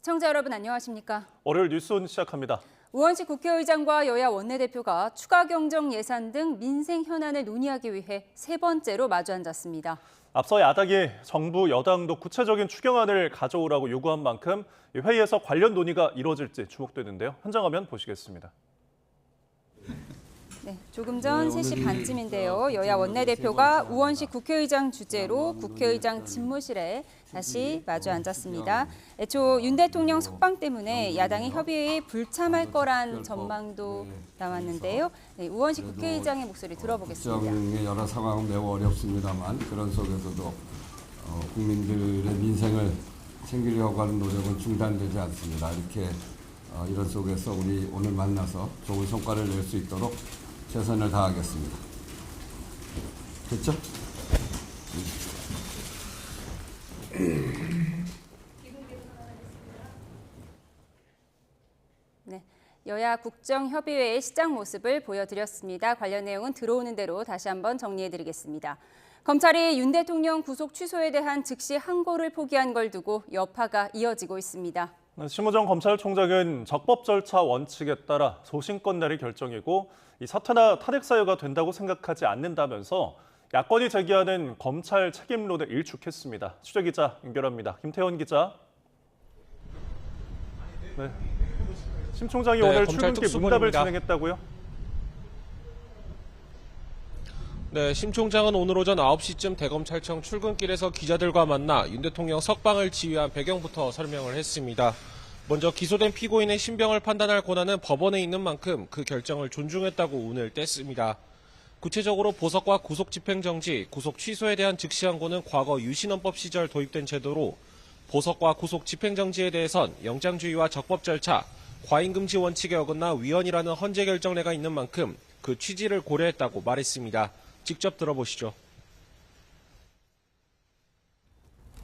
시청자 여러분 안녕하십니까? 월요일 뉴스온 시작합니다. 우원식 국회의장과 여야 원내대표가 추가 경정 예산 등 민생 현안을 논의하기 위해 세 번째로 마주 앉았습니다. 앞서 야당이 정부 여당도 구체적인 추경안을 가져오라고 요구한 만큼 회의에서 관련 논의가 이루어질지 주목되는데요. 현장 화면 보시겠습니다. 네, 조금 전 3시 반쯤인데요. 여야 원내대표가 우원식 국회의장 주재로 국회의장 집무실에 다시 마주 앉았습니다. 애초 윤 대통령 석방 때문에 야당이 협의회에 불참할 거란 전망도 나왔는데요. 네, 우원식 국회의장의 목소리 들어보겠습니다. 국정의 여러 상황은 매우 어렵습니다만 그런 속에서도 국민들의 민생을 챙기려고 하는 노력은 중단되지 않습니다. 이렇게 이런 속에서 우리 오늘 만나서 좋은 성과를 낼 수 있도록 최선을 다하겠습니다. 됐죠? 네, 여야 국정협의회의 시작 모습을 보여드렸습니다. 관련 내용은 들어오는 대로 다시 한번 정리해드리겠습니다. 검찰이 윤 대통령 구속 취소에 대한 즉시 항고를 포기한 걸 두고 여파가 이어지고 있습니다. 심우정 검찰총장은 적법 절차 원칙에 따라 소신껏 내릴 결정이고 이 사퇴나 탄핵 사유가 된다고 생각하지 않는다면서 야권이 제기하는 검찰 책임론을 일축했습니다. 취재기자 연결합니다. 김태원 기자. 네. 심 총장이 오늘 출근길 문답을 진행했다고요? 네, 심 총장은 오늘 오전 9시쯤 대검찰청 출근길에서 기자들과 만나 윤 대통령 석방을 지휘한 배경부터 설명을 했습니다. 먼저 기소된 피고인의 신병을 판단할 권한은 법원에 있는 만큼 그 결정을 존중했다고 운을 뗐습니다. 구체적으로 보석과 구속 집행정지, 구속 취소에 대한 즉시 항고는 과거 유신헌법 시절 도입된 제도로 보석과 구속 집행정지에 대해선 영장주의와 적법 절차, 과잉금지 원칙에 어긋나 위헌이라는 헌재 결정례가 있는 만큼 그 취지를 고려했다고 말했습니다. 직접 들어보시죠.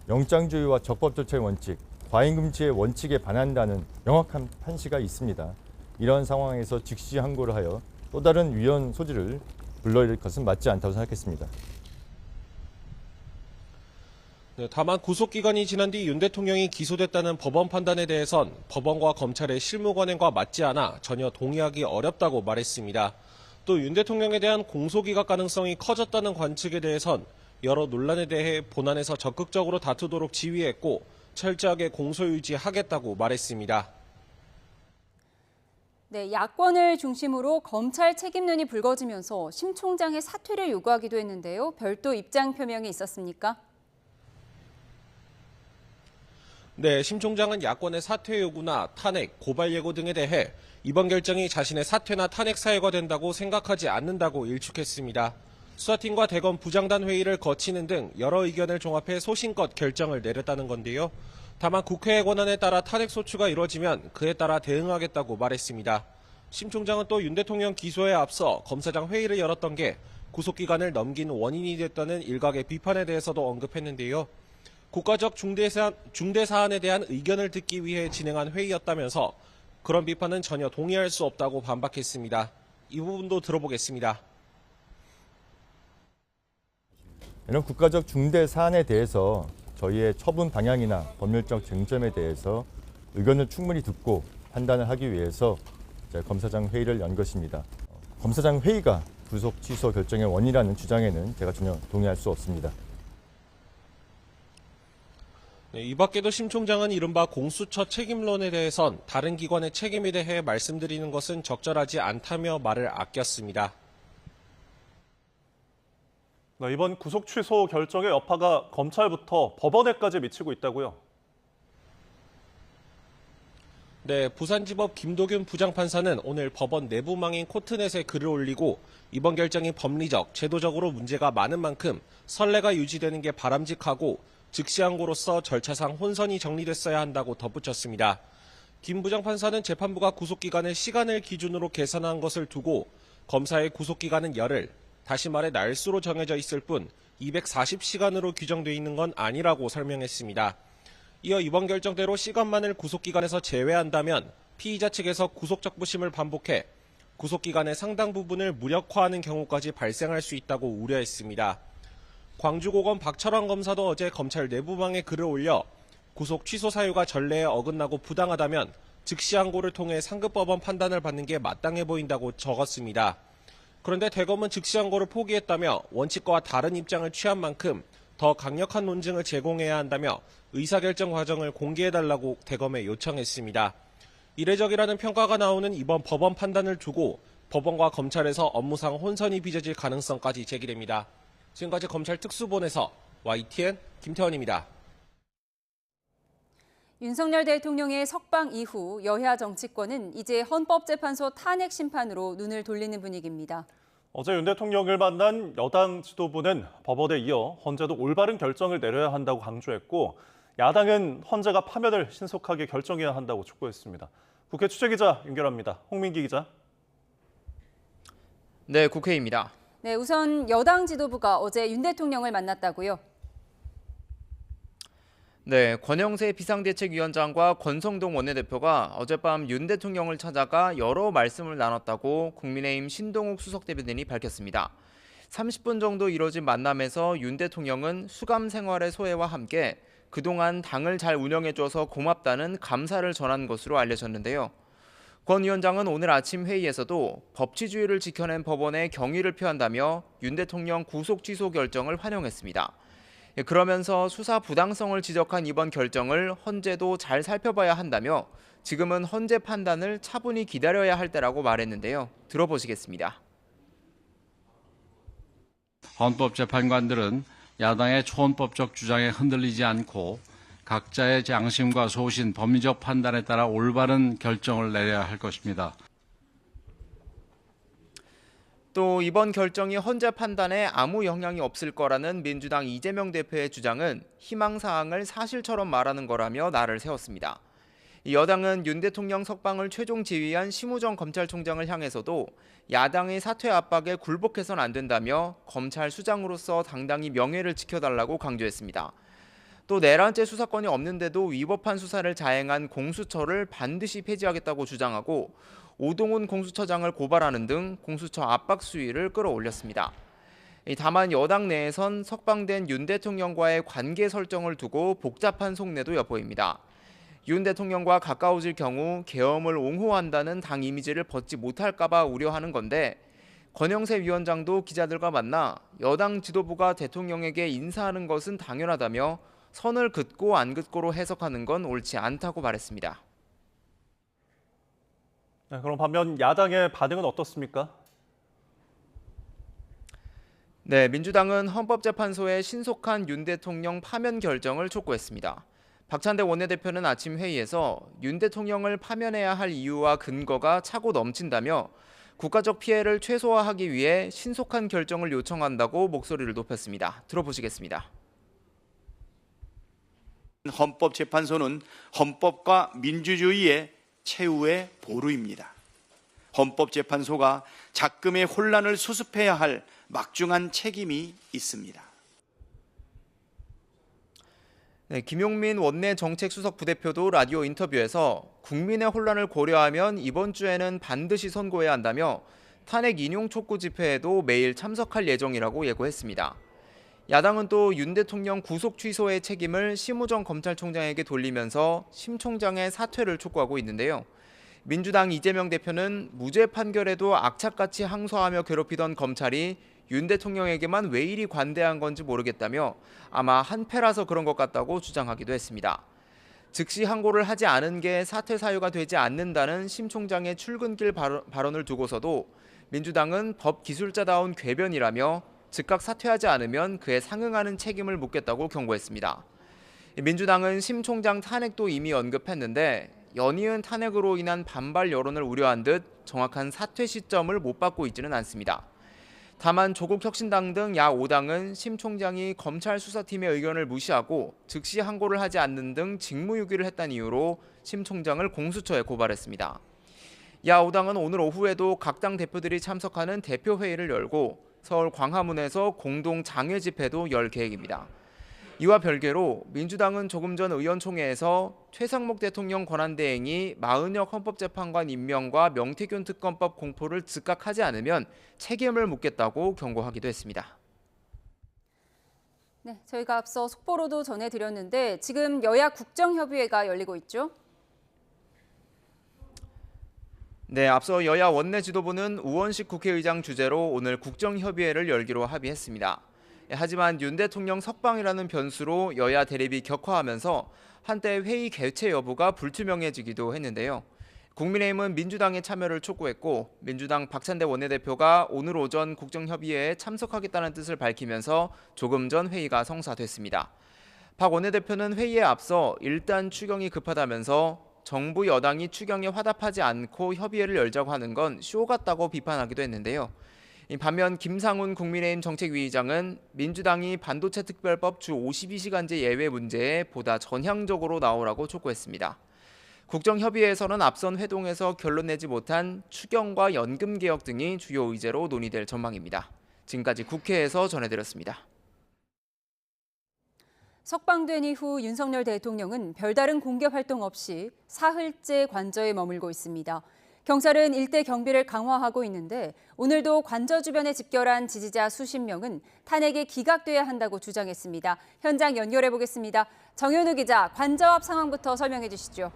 영장주의와 적법 절차의 원칙, 과잉금지의 원칙에 반한다는 명확한 판시가 있습니다. 이런 상황에서 즉시 항고를 하여 또 다른 위헌 소지를 불러일으킬 것은 맞지 않다고 생각했습니다. 네, 다만 구속기간이 지난 뒤 윤 대통령이 기소됐다는 법원 판단에 대해선 법원과 검찰의 실무 관행과 맞지 않아 전혀 동의하기 어렵다고 말했습니다. 또 윤 대통령에 대한 공소기각 가능성이 커졌다는 관측에 대해선 여러 논란에 대해 본안에서 적극적으로 다투도록 지휘했고 철저하게 공소 유지하겠다고 말했습니다. 네, 야권을 중심으로 검찰 책임론이 불거지면서 심 총장의 사퇴를 요구하기도 했는데요. 별도 입장 표명이 있었습니까? 네, 심 총장은 야권의 사퇴 요구나 탄핵, 고발 예고 등에 대해 이번 결정이 자신의 사퇴나 탄핵 사유가 된다고 생각하지 않는다고 일축했습니다. 수사팀과 대검 부장단 회의를 거치는 등 여러 의견을 종합해 소신껏 결정을 내렸다는 건데요. 다만 국회의 권한에 따라 탄핵 소추가 이뤄지면 그에 따라 대응하겠다고 말했습니다. 심 총장은 또 윤 대통령 기소에 앞서 검사장 회의를 열었던 게 구속기간을 넘긴 원인이 됐다는 일각의 비판에 대해서도 언급했는데요. 국가적 중대사안에 대한 의견을 듣기 위해 진행한 회의였다면서 그런 비판은 전혀 동의할 수 없다고 반박했습니다. 이 부분도 들어보겠습니다. 이런 국가적 중대 사안에 대해서 저희의 처분 방향이나 법률적 쟁점에 대해서 의견을 충분히 듣고 판단을 하기 위해서 검사장 회의를 연 것입니다. 검사장 회의가 구속 취소 결정의 원인이라는 주장에는 제가 전혀 동의할 수 없습니다. 네, 이 밖에도 심 총장은 이른바 공수처 책임론에 대해선 다른 기관의 책임에 대해 말씀드리는 것은 적절하지 않다며 말을 아꼈습니다. 네, 이번 구속 취소 결정의 여파가 검찰부터 법원에까지 미치고 있다고요? 네, 부산지법 김도균 부장판사는 오늘 법원 내부망인 코트넷에 글을 올리고 이번 결정이 법리적, 제도적으로 문제가 많은 만큼 선례가 유지되는 게 바람직하고 즉시 항고로서 절차상 혼선이 정리됐어야 한다고 덧붙였습니다. 김 부장판사는 재판부가 구속기간을 시간을 기준으로 계산한 것을 두고 검사의 구속기간은 열흘, 다시 말해 날수로 정해져 있을 뿐 240시간으로 규정돼 있는 건 아니라고 설명했습니다. 이어 이번 결정대로 시간만을 구속기간에서 제외한다면 피의자 측에서 구속적부심을 반복해 구속기간의 상당 부분을 무력화하는 경우까지 발생할 수 있다고 우려했습니다. 광주고검 박철환 검사도 어제 검찰 내부망에 글을 올려 구속 취소 사유가 전례에 어긋나고 부당하다면 즉시 항고를 통해 상급법원 판단을 받는 게 마땅해 보인다고 적었습니다. 그런데 대검은 즉시 항고를 포기했다며 원칙과 다른 입장을 취한 만큼 더 강력한 논증을 제공해야 한다며 의사결정 과정을 공개해달라고 대검에 요청했습니다. 이례적이라는 평가가 나오는 이번 법원 판단을 두고 법원과 검찰에서 업무상 혼선이 빚어질 가능성까지 제기됩니다. 지금까지 검찰 특수본에서 YTN 김태원입니다. 윤석열 대통령의 석방 이후 여야 정치권은 이제 헌법재판소 탄핵 심판으로 눈을 돌리는 분위기입니다. 어제 윤 대통령을 만난 여당 지도부는 법원에 이어 헌재도 올바른 결정을 내려야 한다고 강조했고 야당은 헌재가 파면을 신속하게 결정해야 한다고 촉구했습니다. 국회 취재기자 연결합니다. 홍민기 기자. 네, 국회입니다. 네, 우선 여당 지도부가 어제 윤 대통령을 만났다고요? 네, 권영세 비상대책위원장과 권성동 원내대표가 어젯밤 윤 대통령을 찾아가 여러 말씀을 나눴다고 국민의힘 신동욱 수석대변인이 밝혔습니다. 30분 정도 이뤄진 만남에서 윤 대통령은 수감 생활의 소회와 함께 그동안 당을 잘 운영해줘서 고맙다는 감사를 전한 것으로 알려졌는데요. 권 위원장은 오늘 아침 회의에서도 법치주의를 지켜낸 법원에 경의를 표한다며 윤 대통령 구속 취소 결정을 환영했습니다. 그러면서 수사 부당성을 지적한 이번 결정을 헌재도 잘 살펴봐야 한다며 지금은 헌재 판단을 차분히 기다려야 할 때라고 말했는데요. 들어보시겠습니다. 헌법재판관들은 야당의 초헌법적 주장에 흔들리지 않고 각자의 양심과 소신, 법리적 판단에 따라 올바른 결정을 내려야 할 것입니다. 또 이번 결정이 헌재 판단에 아무 영향이 없을 거라는 민주당 이재명 대표의 주장은 희망사항을 사실처럼 말하는 거라며 날을 세웠습니다. 여당은 윤 대통령 석방을 최종 지휘한 심우정 검찰총장을 향해서도 야당의 사퇴 압박에 굴복해서는 안 된다며 검찰 수장으로서 당당히 명예를 지켜달라고 강조했습니다. 또 내란죄 수사권이 없는데도 위법한 수사를 자행한 공수처를 반드시 폐지하겠다고 주장하고 오동훈 공수처장을 고발하는 등 공수처 압박 수위를 끌어올렸습니다. 다만 여당 내에선 석방된 윤 대통령과의 관계 설정을 두고 복잡한 속내도 엿보입니다. 윤 대통령과 가까워질 경우 계엄을 옹호한다는 당 이미지를 벗지 못할까 봐 우려하는 건데 권영세 위원장도 기자들과 만나 여당 지도부가 대통령에게 인사하는 것은 당연하다며 선을 긋고 안 긋고로 해석하는 건 옳지 않다고 말했습니다. 네, 그럼 반면 야당의 반응은 어떻습니까? 네, 민주당은 헌법재판소의 신속한 윤 대통령 파면 결정을 촉구했습니다. 박찬대 원내대표는 아침 회의에서 윤 대통령을 파면해야 할 이유와 근거가 차고 넘친다며 국가적 피해를 최소화하기 위해 신속한 결정을 요청한다고 목소리를 높였습니다. 들어보시겠습니다. 헌법재판소는 헌법과 민주주의의 최후의 보루입니다. 헌법재판소가 작금의 혼란을 수습해야 할 막중한 책임이 있습니다. 네, 김용민 원내 정책수석 부대표도 라디오 인터뷰에서 국민의 혼란을 고려하면 이번 주에는 반드시 선고해야 한다며 탄핵 인용 촉구 집회에도 매일 참석할 예정이라고 예고했습니다. 야당은 또 윤 대통령 구속 취소의 책임을 심우정 검찰총장에게 돌리면서 심 총장의 사퇴를 촉구하고 있는데요. 민주당 이재명 대표는 무죄 판결에도 악착같이 항소하며 괴롭히던 검찰이 윤 대통령에게만 왜 이리 관대한 건지 모르겠다며 아마 한패라서 그런 것 같다고 주장하기도 했습니다. 즉시 항고를 하지 않은 게 사퇴 사유가 되지 않는다는 심 총장의 출근길 발언을 두고서도 민주당은 법 기술자다운 궤변이라며 즉각 사퇴하지 않으면 그에 상응하는 책임을 묻겠다고 경고했습니다. 민주당은 심 총장 탄핵도 이미 언급했는데 연이은 탄핵으로 인한 반발 여론을 우려한 듯 정확한 사퇴 시점을 못 받고 있지는 않습니다. 다만 조국혁신당 등 야5당은 심 총장이 검찰 수사팀의 의견을 무시하고 즉시 항고를 하지 않는 등 직무유기를 했다는 이유로 심 총장을 공수처에 고발했습니다. 야5당은 오늘 오후에도 각 당 대표들이 참석하는 대표회의를 열고 서울 광화문에서 공동 장외 집회도 열 계획입니다. 이와 별개로 민주당은 조금 전 의원총회에서 최상목 대통령 권한대행이 마은혁 헌법재판관 임명과 명태균 특검법 공포를 즉각 하지 않으면 책임을 묻겠다고 경고하기도 했습니다. 네, 저희가 앞서 속보로도 전해드렸는데 지금 여야 국정협의회가 열리고 있죠. 네, 앞서 여야 원내 지도부는 우원식 국회의장 주재로 오늘 국정협의회를 열기로 합의했습니다. 하지만 윤 대통령 석방이라는 변수로 여야 대립이 격화하면서 한때 회의 개최 여부가 불투명해지기도 했는데요. 국민의힘은 민주당의 참여를 촉구했고 민주당 박찬대 원내대표가 오늘 오전 국정협의회에 참석하겠다는 뜻을 밝히면서 조금 전 회의가 성사됐습니다. 박 원내대표는 회의에 앞서 일단 추경이 급하다면서 정부 여당이 추경에 화답하지 않고 협의회를 열자고 하는 건 쇼 같다고 비판하기도 했는데요. 반면 김상훈 국민의힘 정책위의장은 민주당이 반도체 특별법 주 52시간제 예외 문제에 보다 전향적으로 나오라고 촉구했습니다. 국정협의회에서는 앞선 회동에서 결론 내지 못한 추경과 연금 개혁 등이 주요 의제로 논의될 전망입니다. 지금까지 국회에서 전해드렸습니다. 석방된 이후 윤석열 대통령은 별다른 공개 활동 없이 사흘째 관저에 머물고 있습니다. 경찰은 일대 경비를 강화하고 있는데 오늘도 관저 주변에 집결한 지지자 수십 명은 탄핵이 기각돼야 한다고 주장했습니다. 현장 연결해 보겠습니다. 정현우 기자, 관저 앞 상황부터 설명해 주시죠.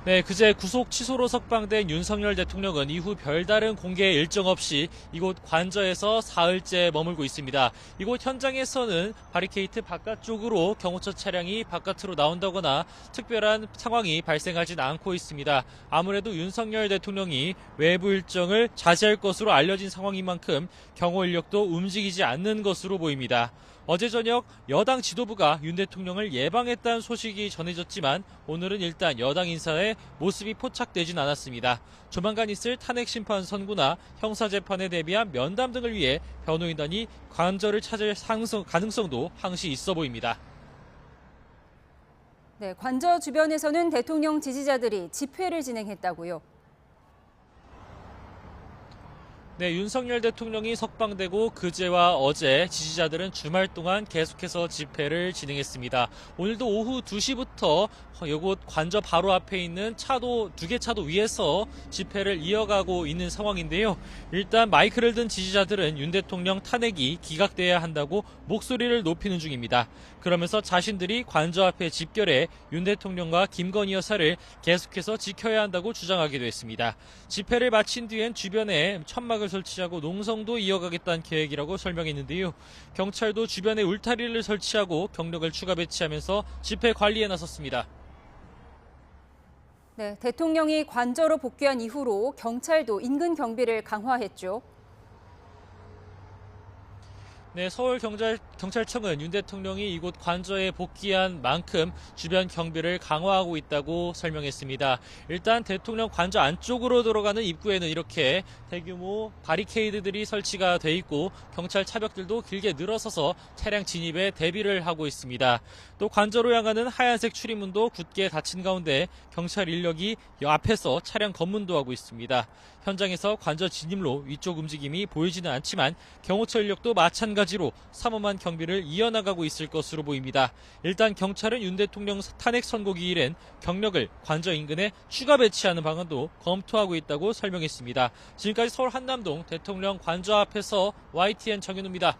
네, 그제 구속 취소로 석방된 윤석열 대통령은 이후 별다른 공개 일정 없이 이곳 관저에서 사흘째 머물고 있습니다. 이곳 현장에서는 바리케이트 바깥쪽으로 경호처 차량이 바깥으로 나온다거나 특별한 상황이 발생하진 않고 있습니다. 아무래도 윤석열 대통령이 외부 일정을 자제할 것으로 알려진 상황인 만큼 경호 인력도 움직이지 않는 것으로 보입니다. 어제 저녁 여당 지도부가 윤 대통령을 예방했다는 소식이 전해졌지만 오늘은 일단 여당 인사의 모습이 포착되진 않았습니다. 조만간 있을 탄핵 심판 선고나 형사재판에 대비한 면담 등을 위해 변호인단이 관저를 찾을 가능성도 항시 있어 보입니다. 네, 관저 주변에서는 대통령 지지자들이 집회를 진행했다고요. 네, 윤석열 대통령이 석방되고 그제와 어제 지지자들은 주말 동안 계속해서 집회를 진행했습니다. 오늘도 오후 2시부터 이곳 관저 바로 앞에 있는 두 개 차도 위에서 집회를 이어가고 있는 상황인데요. 일단 마이크를 든 지지자들은 윤 대통령 탄핵이 기각돼야 한다고 목소리를 높이는 중입니다. 그러면서 자신들이 관저 앞에 집결해 윤 대통령과 김건희 여사를 계속해서 지켜야 한다고 주장하기도 했습니다. 집회를 마친 뒤엔 주변에 천막을 설치하고 농성도 이어가겠다는 계획이라고 설명했는데요. 경찰도 주변에 울타리를 설치하고 경력을 추가 배치하면서 집회 관리에 나섰습니다. 네, 대통령이 관저로 복귀한 이후로 경찰도 인근 경비를 강화했죠. 네, 서울경찰청은 윤 대통령이 이곳 관저에 복귀한 만큼 주변 경비를 강화하고 있다고 설명했습니다. 일단 대통령 관저 안쪽으로 들어가는 입구에는 이렇게 대규모 바리케이드들이 설치가 돼 있고 경찰 차벽들도 길게 늘어서서 차량 진입에 대비를 하고 있습니다. 또 관저로 향하는 하얀색 출입문도 굳게 닫힌 가운데 경찰 인력이 앞에서 차량 검문도 하고 있습니다. 현장에서 관저 진입로 위쪽 움직임이 보이지는 않지만 경호처 인력도 마찬가지로 삼엄한 경비를 이어나가고 있을 것으로 보입니다. 일단 경찰은 윤 대통령 탄핵 선고 기일엔 경력을 관저 인근에 추가 배치하는 방안도 검토하고 있다고 설명했습니다. 지금까지 서울 한남동 대통령 관저 앞에서 YTN 정현우입니다.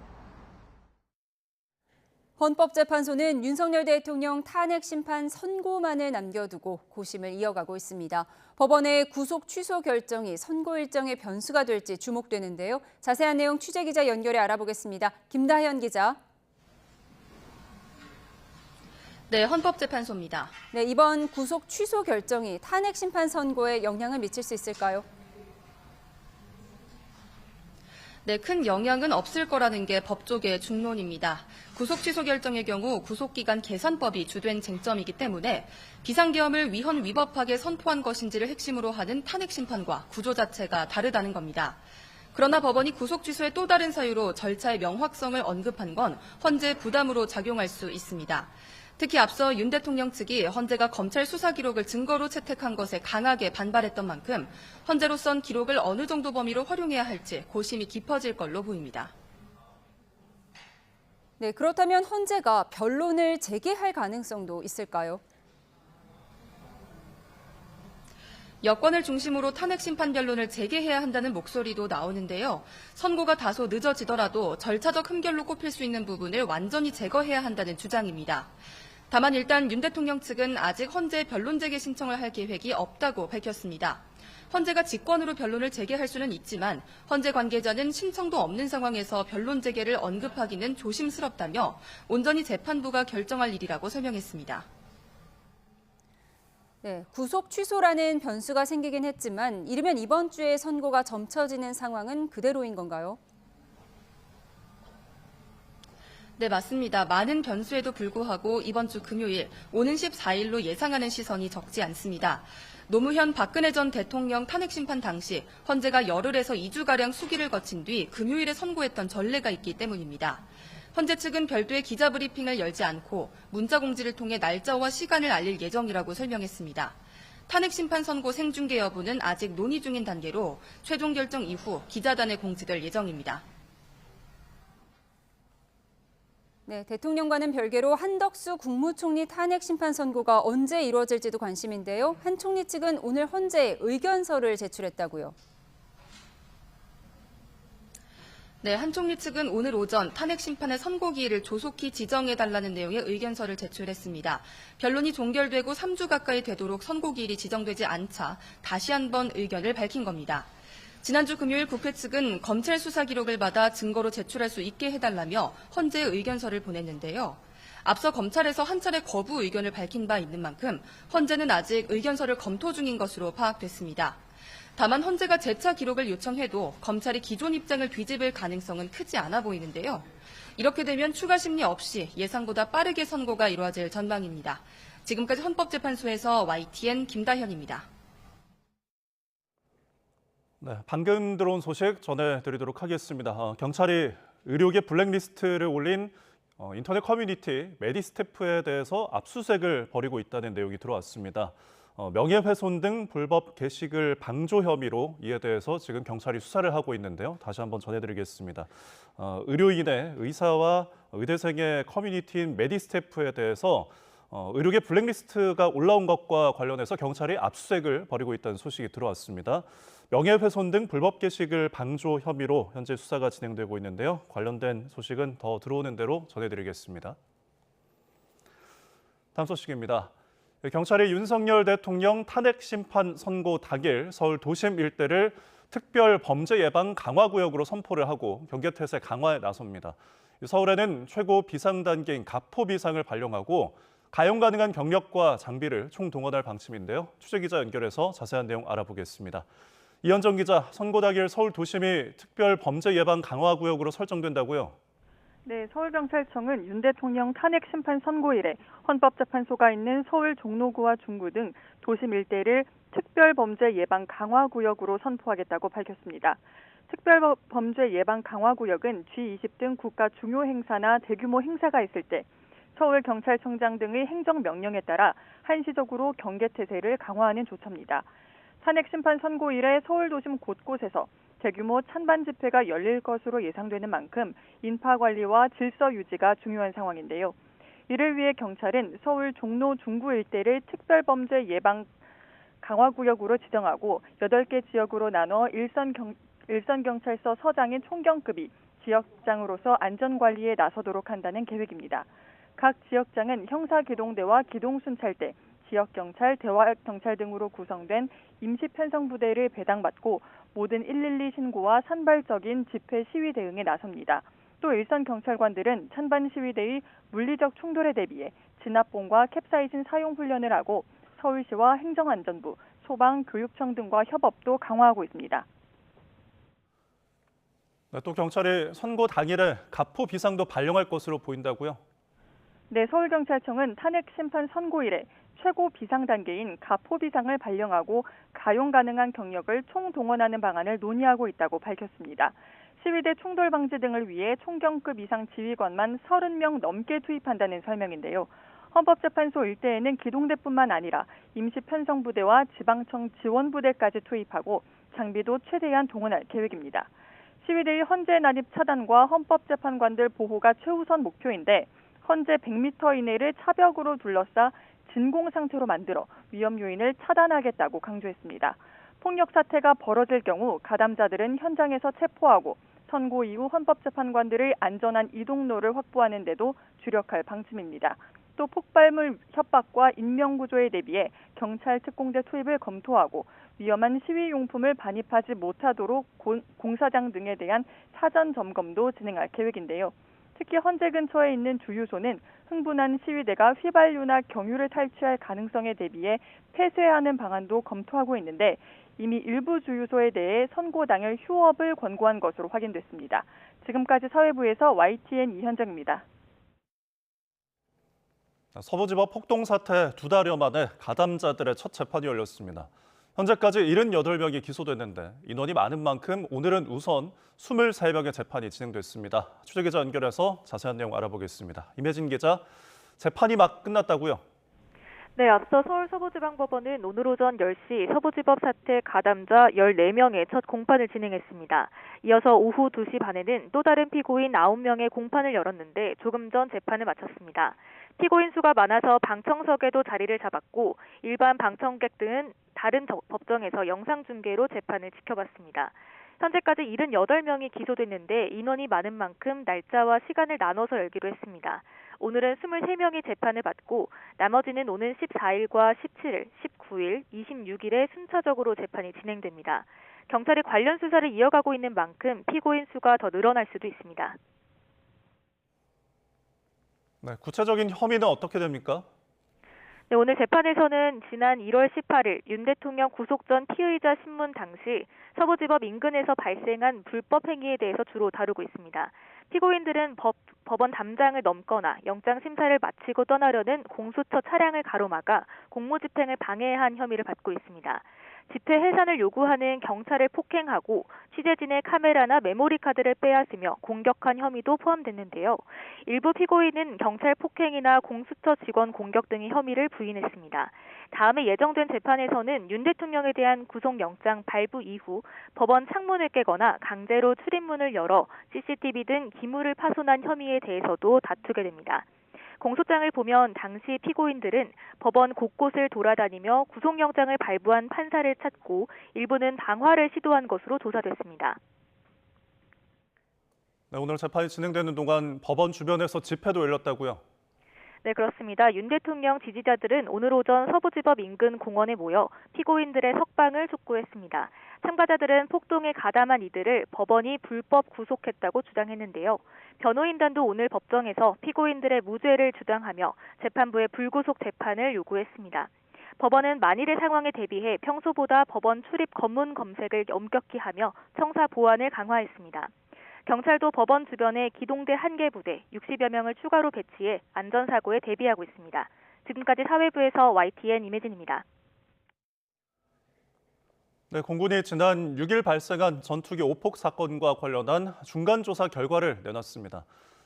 헌법재판소는 윤석열 대통령 탄핵 심판 선고만을 남겨두고 고심을 이어가고 있습니다. 법원의 구속 취소 결정이 선고 일정의 변수가 될지 주목되는데요. 자세한 내용 취재기자 연결해 알아보겠습니다. 김다현 기자. 네, 헌법재판소입니다. 네, 이번 구속 취소 결정이 탄핵 심판 선고에 영향을 미칠 수 있을까요? 네, 큰 영향은 없을 거라는 게 법조계의 중론입니다. 구속 취소 결정의 경우 구속기간 개선법이 주된 쟁점이기 때문에 비상계엄을 위헌 위법하게 선포한 것인지를 핵심으로 하는 탄핵 심판과 구조 자체가 다르다는 겁니다. 그러나 법원이 구속 취소의 또 다른 사유로 절차의 명확성을 언급한 건 헌재 부담으로 작용할 수 있습니다. 특히 앞서 윤 대통령 측이 헌재가 검찰 수사 기록을 증거로 채택한 것에 강하게 반발했던 만큼 헌재로선 기록을 어느 정도 범위로 활용해야 할지 고심이 깊어질 걸로 보입니다. 네, 그렇다면 헌재가 변론을 재개할 가능성도 있을까요? 여권을 중심으로 탄핵 심판 변론을 재개해야 한다는 목소리도 나오는데요. 선고가 다소 늦어지더라도 절차적 흠결로 꼽힐 수 있는 부분을 완전히 제거해야 한다는 주장입니다. 다만 일단 윤 대통령 측은 아직 헌재에 변론 재개 신청을 할 계획이 없다고 밝혔습니다. 헌재가 직권으로 변론을 재개할 수는 있지만 헌재 관계자는 신청도 없는 상황에서 변론 재개를 언급하기는 조심스럽다며 온전히 재판부가 결정할 일이라고 설명했습니다. 네, 구속 취소라는 변수가 생기긴 했지만 이르면 이번 주에 선고가 점쳐지는 상황은 그대로인 건가요? 네, 맞습니다. 많은 변수에도 불구하고 이번 주 금요일, 오는 14일로 예상하는 시선이 적지 않습니다. 노무현 박근혜 전 대통령 탄핵 심판 당시 헌재가 열흘에서 2주가량 수기를 거친 뒤 금요일에 선고했던 전례가 있기 때문입니다. 헌재 측은 별도의 기자 브리핑을 열지 않고 문자 공지를 통해 날짜와 시간을 알릴 예정이라고 설명했습니다. 탄핵 심판 선고 생중계 여부는 아직 논의 중인 단계로 최종 결정 이후 기자단에 공지될 예정입니다. 네, 대통령과는 별개로 한덕수 국무총리 탄핵 심판 선고가 언제 이루어질지도 관심인데요. 한 총리 측은 오늘 헌재에 의견서를 제출했다고요. 네, 한 총리 측은 오늘 오전 탄핵 심판의 선고기일을 조속히 지정해달라는 내용의 의견서를 제출했습니다. 변론이 종결되고 3주 가까이 되도록 선고기일이 지정되지 않자 다시 한번 의견을 밝힌 겁니다. 지난주 금요일 국회 측은 검찰 수사 기록을 받아 증거로 제출할 수 있게 해달라며 헌재에 의견서를 보냈는데요. 앞서 검찰에서 한 차례 거부 의견을 밝힌 바 있는 만큼 헌재는 아직 의견서를 검토 중인 것으로 파악됐습니다. 다만 헌재가 재차 기록을 요청해도 검찰이 기존 입장을 뒤집을 가능성은 크지 않아 보이는데요. 이렇게 되면 추가 심리 없이 예상보다 빠르게 선고가 이루어질 전망입니다. 지금까지 헌법재판소에서 YTN 김다현입니다. 네, 방금 들어온 소식 전해드리도록 하겠습니다. 경찰이 의료계 블랙리스트를 올린 인터넷 커뮤니티 메디스태프에 대해서 압수수색을 벌이고 있다는 내용이 들어왔습니다. 명예훼손 등 불법 게시글 방조 혐의로 이에 대해서 지금 경찰이 수사를 하고 있는데요. 다시 한번 전해드리겠습니다. 의료인의 의사와 의대생의 커뮤니티인 메디스태프에 대해서 의료계 블랙리스트가 올라온 것과 관련해서 경찰이 압수수색을 벌이고 있다는 소식이 들어왔습니다. 명예훼손 등 불법 게시글 방조 혐의로 현재 수사가 진행되고 있는데요. 관련된 소식은 더 들어오는 대로 전해드리겠습니다. 다음 소식입니다. 경찰이 윤석열 대통령 탄핵 심판 선고 당일 서울 도심 일대를 특별 범죄 예방 강화 구역으로 선포를 하고 경계태세 강화에 나섭니다. 서울에는 최고 비상 단계인 가포 비상을 발령하고 가용 가능한 경력과 장비를 총동원할 방침인데요. 취재기자 연결해서 자세한 내용 알아보겠습니다. 이현정 기자, 선고 당일 서울 도심이 특별 범죄 예방 강화 구역으로 설정된다고요? 네, 서울경찰청은 윤 대통령 탄핵 심판 선고일에 헌법재판소가 있는 서울 종로구와 중구 등 도심 일대를 특별범죄 예방 강화구역으로 선포하겠다고 밝혔습니다. 특별범죄 예방 강화구역은 G20 등 국가 중요 행사나 대규모 행사가 있을 때 서울경찰청장 등의 행정명령에 따라 한시적으로 경계태세를 강화하는 조처입니다. 탄핵 심판 선고일에 서울 도심 곳곳에서 대규모 찬반 집회가 열릴 것으로 예상되는 만큼 인파 관리와 질서 유지가 중요한 상황인데요. 이를 위해 경찰은 서울 종로 중구 일대를 특별범죄 예방 강화구역으로 지정하고 8개 지역으로 나눠 일선경찰서 서장인 총경급이 지역장으로서 안전관리에 나서도록 한다는 계획입니다. 각 지역장은 형사기동대와 기동순찰대, 지역경찰, 대화경찰 등으로 구성된 임시편성부대를 배당받고 모든 112 신고와 산발적인 집회 시위 대응에 나섭니다. 또 일선 경찰관들은 찬반 시위대의 물리적 충돌에 대비해 진압봉과 캡사이신 사용 훈련을 하고 서울시와 행정안전부, 소방, 교육청 등과 협업도 강화하고 있습니다. 네, 또 경찰이 선고 당일에 가포 비상도 발령할 것으로 보인다고요? 네, 서울경찰청은 탄핵 심판 선고일에 최고 비상 단계인 가포 비상을 발령하고 가용 가능한 경력을 총동원하는 방안을 논의하고 있다고 밝혔습니다. 시위대 충돌 방지 등을 위해 총경급 이상 지휘관만 30명 넘게 투입한다는 설명인데요. 헌법재판소 일대에는 기동대뿐만 아니라 임시편성부대와 지방청 지원부대까지 투입하고 장비도 최대한 동원할 계획입니다. 시위대의 헌재 난입 차단과 헌법재판관들 보호가 최우선 목표인데 헌재 100m 이내를 차벽으로 둘러싸 진공 상태로 만들어 위험 요인을 차단하겠다고 강조했습니다. 폭력 사태가 벌어질 경우 가담자들은 현장에서 체포하고 선고 이후 헌법재판관들의 안전한 이동로를 확보하는 데도 주력할 방침입니다. 또 폭발물 협박과 인명구조에 대비해 경찰 특공대 투입을 검토하고 위험한 시위용품을 반입하지 못하도록 공사장 등에 대한 사전 점검도 진행할 계획인데요. 특히 헌재 근처에 있는 주유소는 흥분한 시위대가 휘발유나 경유를 탈취할 가능성에 대비해 폐쇄하는 방안도 검토하고 있는데 이미 일부 주유소에 대해 선고 당일 휴업을 권고한 것으로 확인됐습니다. 지금까지 사회부에서 YTN 이현정입니다. 서부지법 폭동 사태 2달여 만에 가담자들의 첫 재판이 열렸습니다. 현재까지 78명이 기소됐는데 인원이 많은 만큼 오늘은 우선 23명의 재판이 진행됐습니다. 취재기자 연결해서 자세한 내용 알아보겠습니다. 임혜진 기자, 재판이 막 끝났다고요? 네, 앞서 서울 서부지방법원은 오늘 오전 10시 서부지법 사태 가담자 14명의 첫 공판을 진행했습니다. 이어서 오후 2시 반에는 또 다른 피고인 9명의 공판을 열었는데 조금 전 재판을 마쳤습니다. 피고인 수가 많아서 방청석에도 자리를 잡았고 일반 방청객 등은 다른 법정에서 영상 중계로 재판을 지켜봤습니다. 현재까지 78명이 기소됐는데 인원이 많은 만큼 날짜와 시간을 나눠서 열기로 했습니다. 오늘은 23명이 재판을 받고 나머지는 오는 14일과 17일, 19일, 26일에 순차적으로 재판이 진행됩니다. 경찰이 관련 수사를 이어가고 있는 만큼 피고인 수가 더 늘어날 수도 있습니다. 네, 구체적인 혐의는 어떻게 됩니까? 네, 오늘 재판에서는 지난 1월 18일 윤 대통령 구속 전 피의자 신문 당시 서부지법 인근에서 발생한 불법 행위에 대해서 주로 다루고 있습니다. 피고인들은 법원 담장을 넘거나 영장 심사를 마치고 떠나려는 공수처 차량을 가로막아 공무집행을 방해한 혐의를 받고 있습니다. 집회 해산을 요구하는 경찰을 폭행하고 취재진의 카메라나 메모리 카드를 빼앗으며 공격한 혐의도 포함됐는데요. 일부 피고인은 경찰 폭행이나 공수처 직원 공격 등의 혐의를 부인했습니다. 다음에 예정된 재판에서는 윤 대통령에 대한 구속영장 발부 이후 법원 창문을 깨거나 강제로 출입문을 열어 CCTV 등 기물을 파손한 혐의에 대해서도 다투게 됩니다. 공소장을 보면 당시 피고인들은 법원 곳곳을 돌아다니며 구속영장을 발부한 판사를 찾고 일부는 방화를 시도한 것으로 조사됐습니다. 네, 오늘 재판이 진행되는 동안 법원 주변에서 집회도 열렸다고요? 네, 그렇습니다. 윤 대통령 지지자들은 오늘 오전 서부지법 인근 공원에 모여 피고인들의 석방을 촉구했습니다. 참가자들은 폭동에 가담한 이들을 법원이 불법 구속했다고 주장했는데요. 변호인단도 오늘 법정에서 피고인들의 무죄를 주장하며 재판부의 불구속 재판을 요구했습니다. 법원은 만일의 상황에 대비해 평소보다 법원 출입 검문 검색을 엄격히 하며 청사 보안을 강화했습니다. 경찰도 법원 주변에 기동대 1개 부대 60여 명을 추가로 배치해 안전사고에 대비하고 있습니다. 지금까지 사회부에서 YTN 임혜진입니다. 네, 공군이 지난 6일 발생한 전투기 오폭 사건과 관련한 중간조사 결과를 내놨습니다.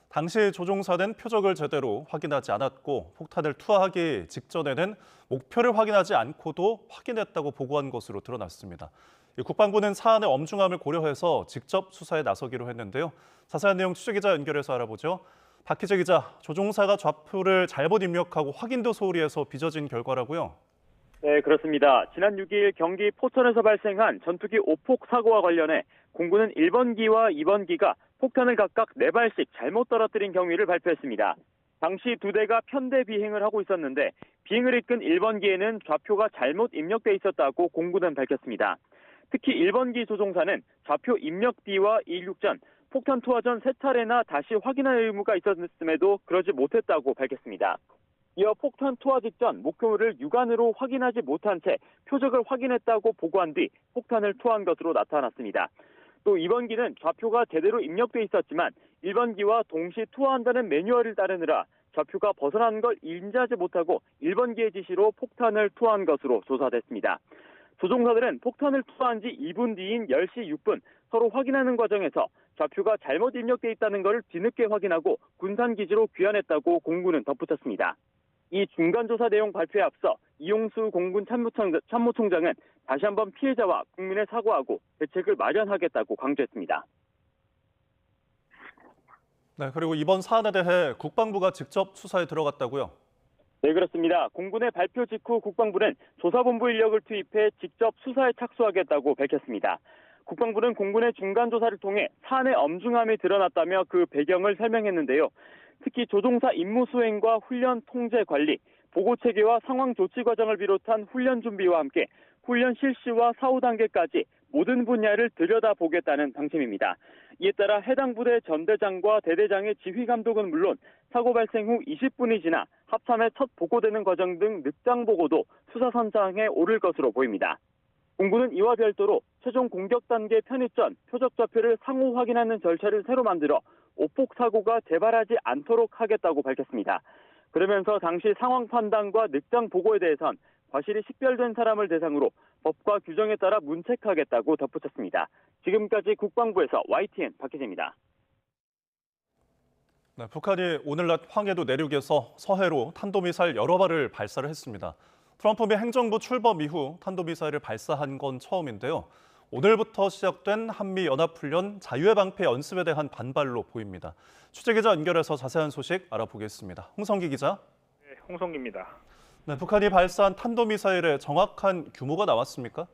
당시 조종사는 표적을 제대로 확인하지 않았고 폭탄을 투하하기 직전에는 목표를 확인하지 않고도 확인했다고 보고한 것으로 드러났습니다. 국방부는 사안의 엄중함을 고려해서 직접 수사에 나서기로 했는데요. 자세한 내용 취재기자 연결해서 알아보죠. 박희재 기자, 조종사가 좌표를 잘못 입력하고 확인도 소홀히 해서 빚어진 결과라고요? 네, 그렇습니다. 지난 6일 경기 포천에서 발생한 전투기 오폭 사고와 관련해 공군은 1번기와 2번기가 폭탄을 각각 4발씩 잘못 떨어뜨린 경위를 발표했습니다. 당시 2대가 편대 비행을 하고 있었는데 비행을 이끈 1번기에는 좌표가 잘못 입력돼 있었다고 공군은 밝혔습니다. 특히 1번기 조종사는 좌표 입력 뒤와 이륙 전, 폭탄 투하 전 3차례나 다시 확인할 의무가 있었음에도 그러지 못했다고 밝혔습니다. 이어 폭탄 투하 직전 목표를 육안으로 확인하지 못한 채 표적을 확인했다고 보고한 뒤 폭탄을 투하한 것으로 나타났습니다. 또 2번기는 좌표가 제대로 입력돼 있었지만 1번기와 동시 투하한다는 매뉴얼을 따르느라 좌표가 벗어난 걸 인지하지 못하고 1번기의 지시로 폭탄을 투하한 것으로 조사됐습니다. 조종사들은 폭탄을 투하한 지 2분 뒤인 10시 6분 서로 확인하는 과정에서 좌표가 잘못 입력돼 있다는 것을 뒤늦게 확인하고 군산기지로 귀환했다고 공군은 덧붙였습니다. 이 중간조사 내용 발표에 앞서 이용수 공군 참모총장은 다시 한번 피해자와 국민에 사과하고 대책을 마련하겠다고 강조했습니다. 네, 그리고 이번 사안에 대해 국방부가 직접 수사에 들어갔다고요? 네, 그렇습니다. 공군의 발표 직후 국방부는 조사본부 인력을 투입해 직접 수사에 착수하겠다고 밝혔습니다. 국방부는 공군의 중간 조사를 통해 사안의 엄중함이 드러났다며 그 배경을 설명했는데요. 특히 조종사 임무 수행과 훈련 통제 관리, 보고 체계와 상황 조치 과정을 비롯한 훈련 준비와 함께 훈련 실시와 사후 단계까지 모든 분야를 들여다보겠다는 방침입니다. 이에 따라 해당 부대 전대장과 대대장의 지휘 감독은 물론 사고 발생 후 20분이 지나 합참에 첫 보고되는 과정 등 늑장 보고도 수사선상에 오를 것으로 보입니다. 공군은 이와 별도로 최종 공격 단계 편입 전 표적 좌표를 상호 확인하는 절차를 새로 만들어 오폭 사고가 재발하지 않도록 하겠다고 밝혔습니다. 그러면서 당시 상황 판단과 늑장 보고에 대해선 과실이 식별된 사람을 대상으로 법과 규정에 따라 문책하겠다고 덧붙였습니다. 지금까지 국방부에서 YTN 박희재입니다. 네, 북한이 오늘 낮 황해도 내륙에서 서해로 탄도미사일 여러 발을 발사를 했습니다. 트럼프 미 행정부 출범 이후 탄도미사일을 발사한 건 처음인데요. 오늘부터 시작된 한미연합훈련 자유의 방패 연습에 대한 반발로 보입니다. 취재기자 연결해서 자세한 소식 알아보겠습니다. 홍성기 기자. 네, 홍성기입니다. 네, 북한이 발사한 탄도미사일의 정확한 규모가 나왔습니까?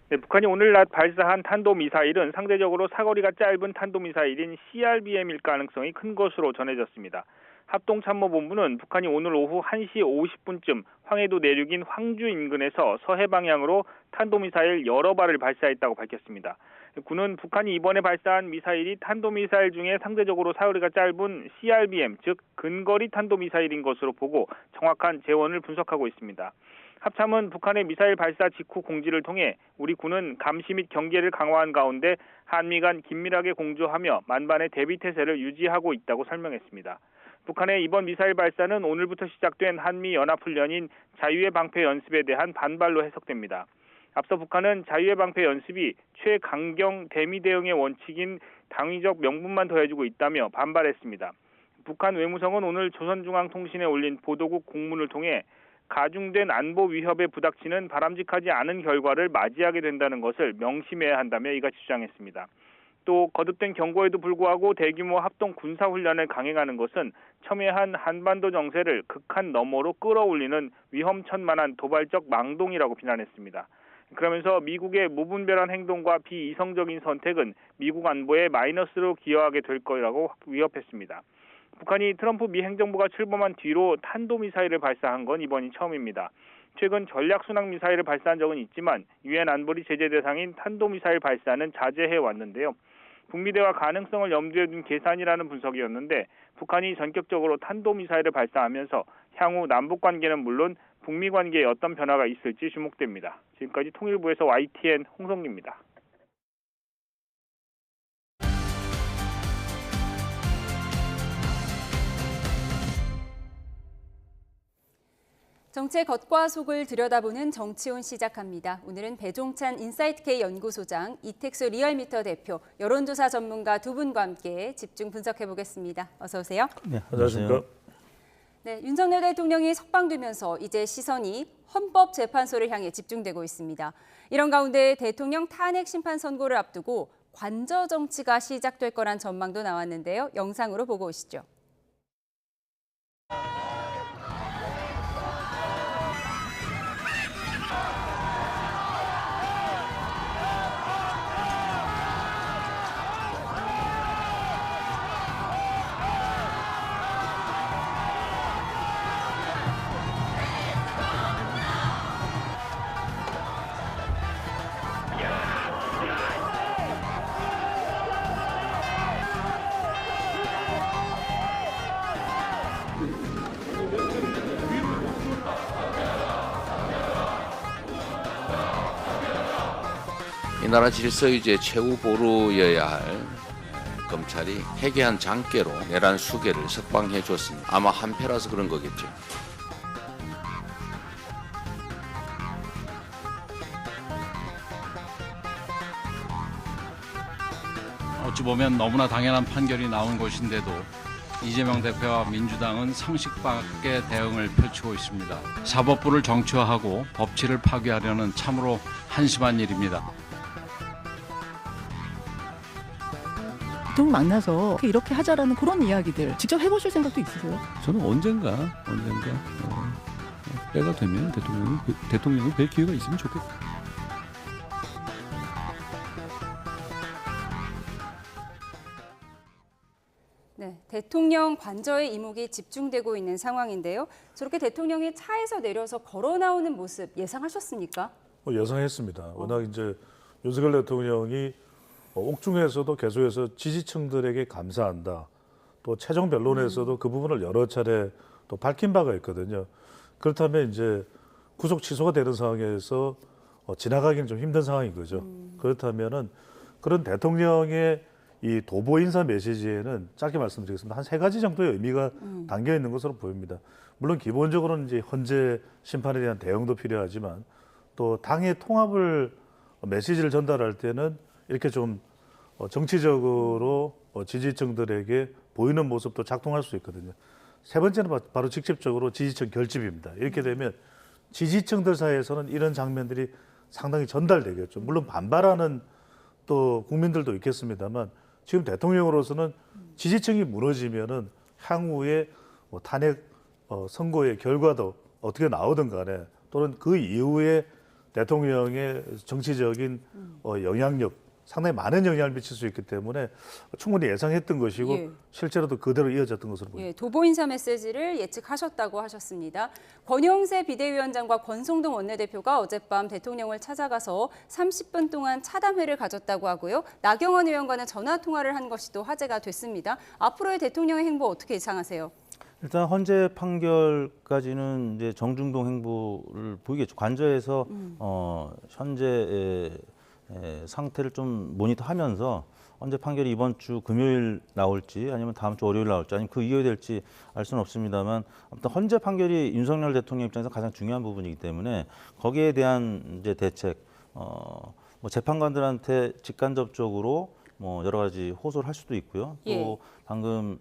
네, 북한이 오늘 낮 발사한 탄도미사일은 상대적으로 사거리가 짧은 탄도미사일인 CRBM일 가능성이 큰 것으로 전해졌습니다. 합동참모본부는 북한이 오늘 오후 1시 50분쯤 황해도 내륙인 황주 인근에서 서해 방향으로 탄도미사일 여러 발을 발사했다고 밝혔습니다. 군은 북한이 이번에 발사한 미사일이 탄도미사일 중에 상대적으로 사거리가 짧은 CRBM, 즉 근거리 탄도미사일인 것으로 보고 정확한 재원을 분석하고 있습니다. 합참은 북한의 미사일 발사 직후 공지를 통해 우리 군은 감시 및 경계를 강화한 가운데 한미 간 긴밀하게 공조하며 만반의 대비 태세를 유지하고 있다고 설명했습니다. 북한의 이번 미사일 발사는 오늘부터 시작된 한미 연합훈련인 자유의 방패 연습에 대한 반발로 해석됩니다. 앞서 북한은 자유의 방패 연습이 최강경 대미 대응의 원칙인 당위적 명분만 더해주고 있다며 반발했습니다. 북한 외무성은 오늘 조선중앙통신에 올린 보도국 공문을 통해 가중된 안보 위협에 부닥치는 바람직하지 않은 결과를 맞이하게 된다는 것을 명심해야 한다며 이같이 주장했습니다. 또 거듭된 경고에도 불구하고 대규모 합동 군사훈련을 강행하는 것은 첨예한 한반도 정세를 극한 너머로 끌어올리는 위험천만한 도발적 망동이라고 비난했습니다. 그러면서 미국의 무분별한 행동과 비이성적인 선택은 미국 안보에 마이너스로 기여하게 될 거라고 위협했습니다. 북한이 트럼프 미 행정부가 출범한 뒤로 탄도미사일을 발사한 건 이번이 처음입니다. 최근 전략순항미사일을 발사한 적은 있지만 유엔 안보리 제재 대상인 탄도미사일 발사는 자제해 왔는데요. 북미 대화 가능성을 염두에 둔 계산이라는 분석이었는데 북한이 전격적으로 탄도미사일을 발사하면서 향후 남북관계는 물론 북미 관계에 어떤 변화가 있을지 주목됩니다. 지금까지 통일부에서 YTN 홍성기입니다. 정치의 겉과 속을 들여다보는 정치온 시작합니다. 오늘은 배종찬 인사이트K 연구소장, 이택수 리얼미터 대표, 여론조사 전문가 두 분과 함께 집중 분석해보겠습니다. 어서 오세요. 네, 안녕하십니까. 네, 윤석열 대통령이 석방되면서 이제 시선이 헌법재판소를 향해 집중되고 있습니다. 이런 가운데 대통령 탄핵 심판 선고를 앞두고 관저 정치가 시작될 거란 전망도 나왔는데요. 영상으로 보고 오시죠. 이 나라 질서 유지의 최후 보루여야 할 검찰이 해괴한 장깨로 내란 수개를 석방해 줬습니다. 아마 한패라서 그런 거겠죠. 어찌 보면 너무나 당연한 판결이 나온 것인데도 이재명 대표와 민주당은 상식 밖의 대응을 펼치고 있습니다. 사법부를 정치화하고 법치를 파괴하려는 참으로 한심한 일입니다. 대통령 만나서 이렇게 하자라는 그런 이야기들 직접 해보실 생각도 있으세요? 저는 언젠가 때가 되면 대통령을 뵐 기회가 있으면 좋겠다. 네, 대통령 관저에 이목이 집중되고 있는 상황인데요. 저렇게 대통령이 차에서 내려서 걸어 나오는 모습 예상하셨습니까? 예상했습니다. 워낙 이제 윤석열 대통령이 옥중에서도 계속해서 지지층들에게 감사한다. 또 최종 변론에서도 그 부분을 여러 차례 또 밝힌 바가 있거든요. 그렇다면 이제 구속 취소가 되는 상황에서 지나가기는 좀 힘든 상황인 거죠. 그렇다면은 그런 대통령의 이 도보 인사 메시지에는 짧게 말씀드리겠습니다. 한 3가지 정도의 의미가 담겨 있는 것으로 보입니다. 물론 기본적으로는 이제 헌재 심판에 대한 대응도 필요하지만 또 당의 통합을 메시지를 전달할 때는 이렇게 좀 정치적으로 지지층들에게 보이는 모습도 작동할 수 있거든요. 세 번째는 바로 직접적으로 지지층 결집입니다. 이렇게 되면 지지층들 사이에서는 이런 장면들이 상당히 전달되겠죠. 물론 반발하는 또 국민들도 있겠습니다만 지금 대통령으로서는 지지층이 무너지면은 향후에 탄핵 선고의 결과도 어떻게 나오든 간에 또는 그 이후에 대통령의 정치적인 영향력 상당히 많은 영향을 미칠 수 있기 때문에 충분히 예상했던 것이고 예. 실제로도 그대로 이어졌던 것으로 보입니다. 예, 도보 인사 메시지를 예측하셨다고 하셨습니다. 권영세 비대위원장과 권성동 원내대표가 어젯밤 대통령을 찾아가서 30분 동안 차담회를 가졌다고 하고요. 나경원 의원과는 전화 통화를 한 것이 또 화제가 됐습니다. 앞으로의 대통령의 행보 어떻게 예상하세요? 일단 헌재 판결까지는 이제 정중동 행보를 보이겠죠. 관저에서 현재 상태를 좀 모니터하면서 헌재 판결이 이번 주 금요일 나올지 아니면 다음 주 월요일 나올지 아니면 그 이후에 될지 알 수는 없습니다만 아무튼 헌재 판결이 윤석열 대통령 입장에서 가장 중요한 부분이기 때문에 거기에 대한 이제 대책 뭐 재판관들한테 직간접적으로 뭐 여러 가지 호소를 할 수도 있고요. 또 예. 방금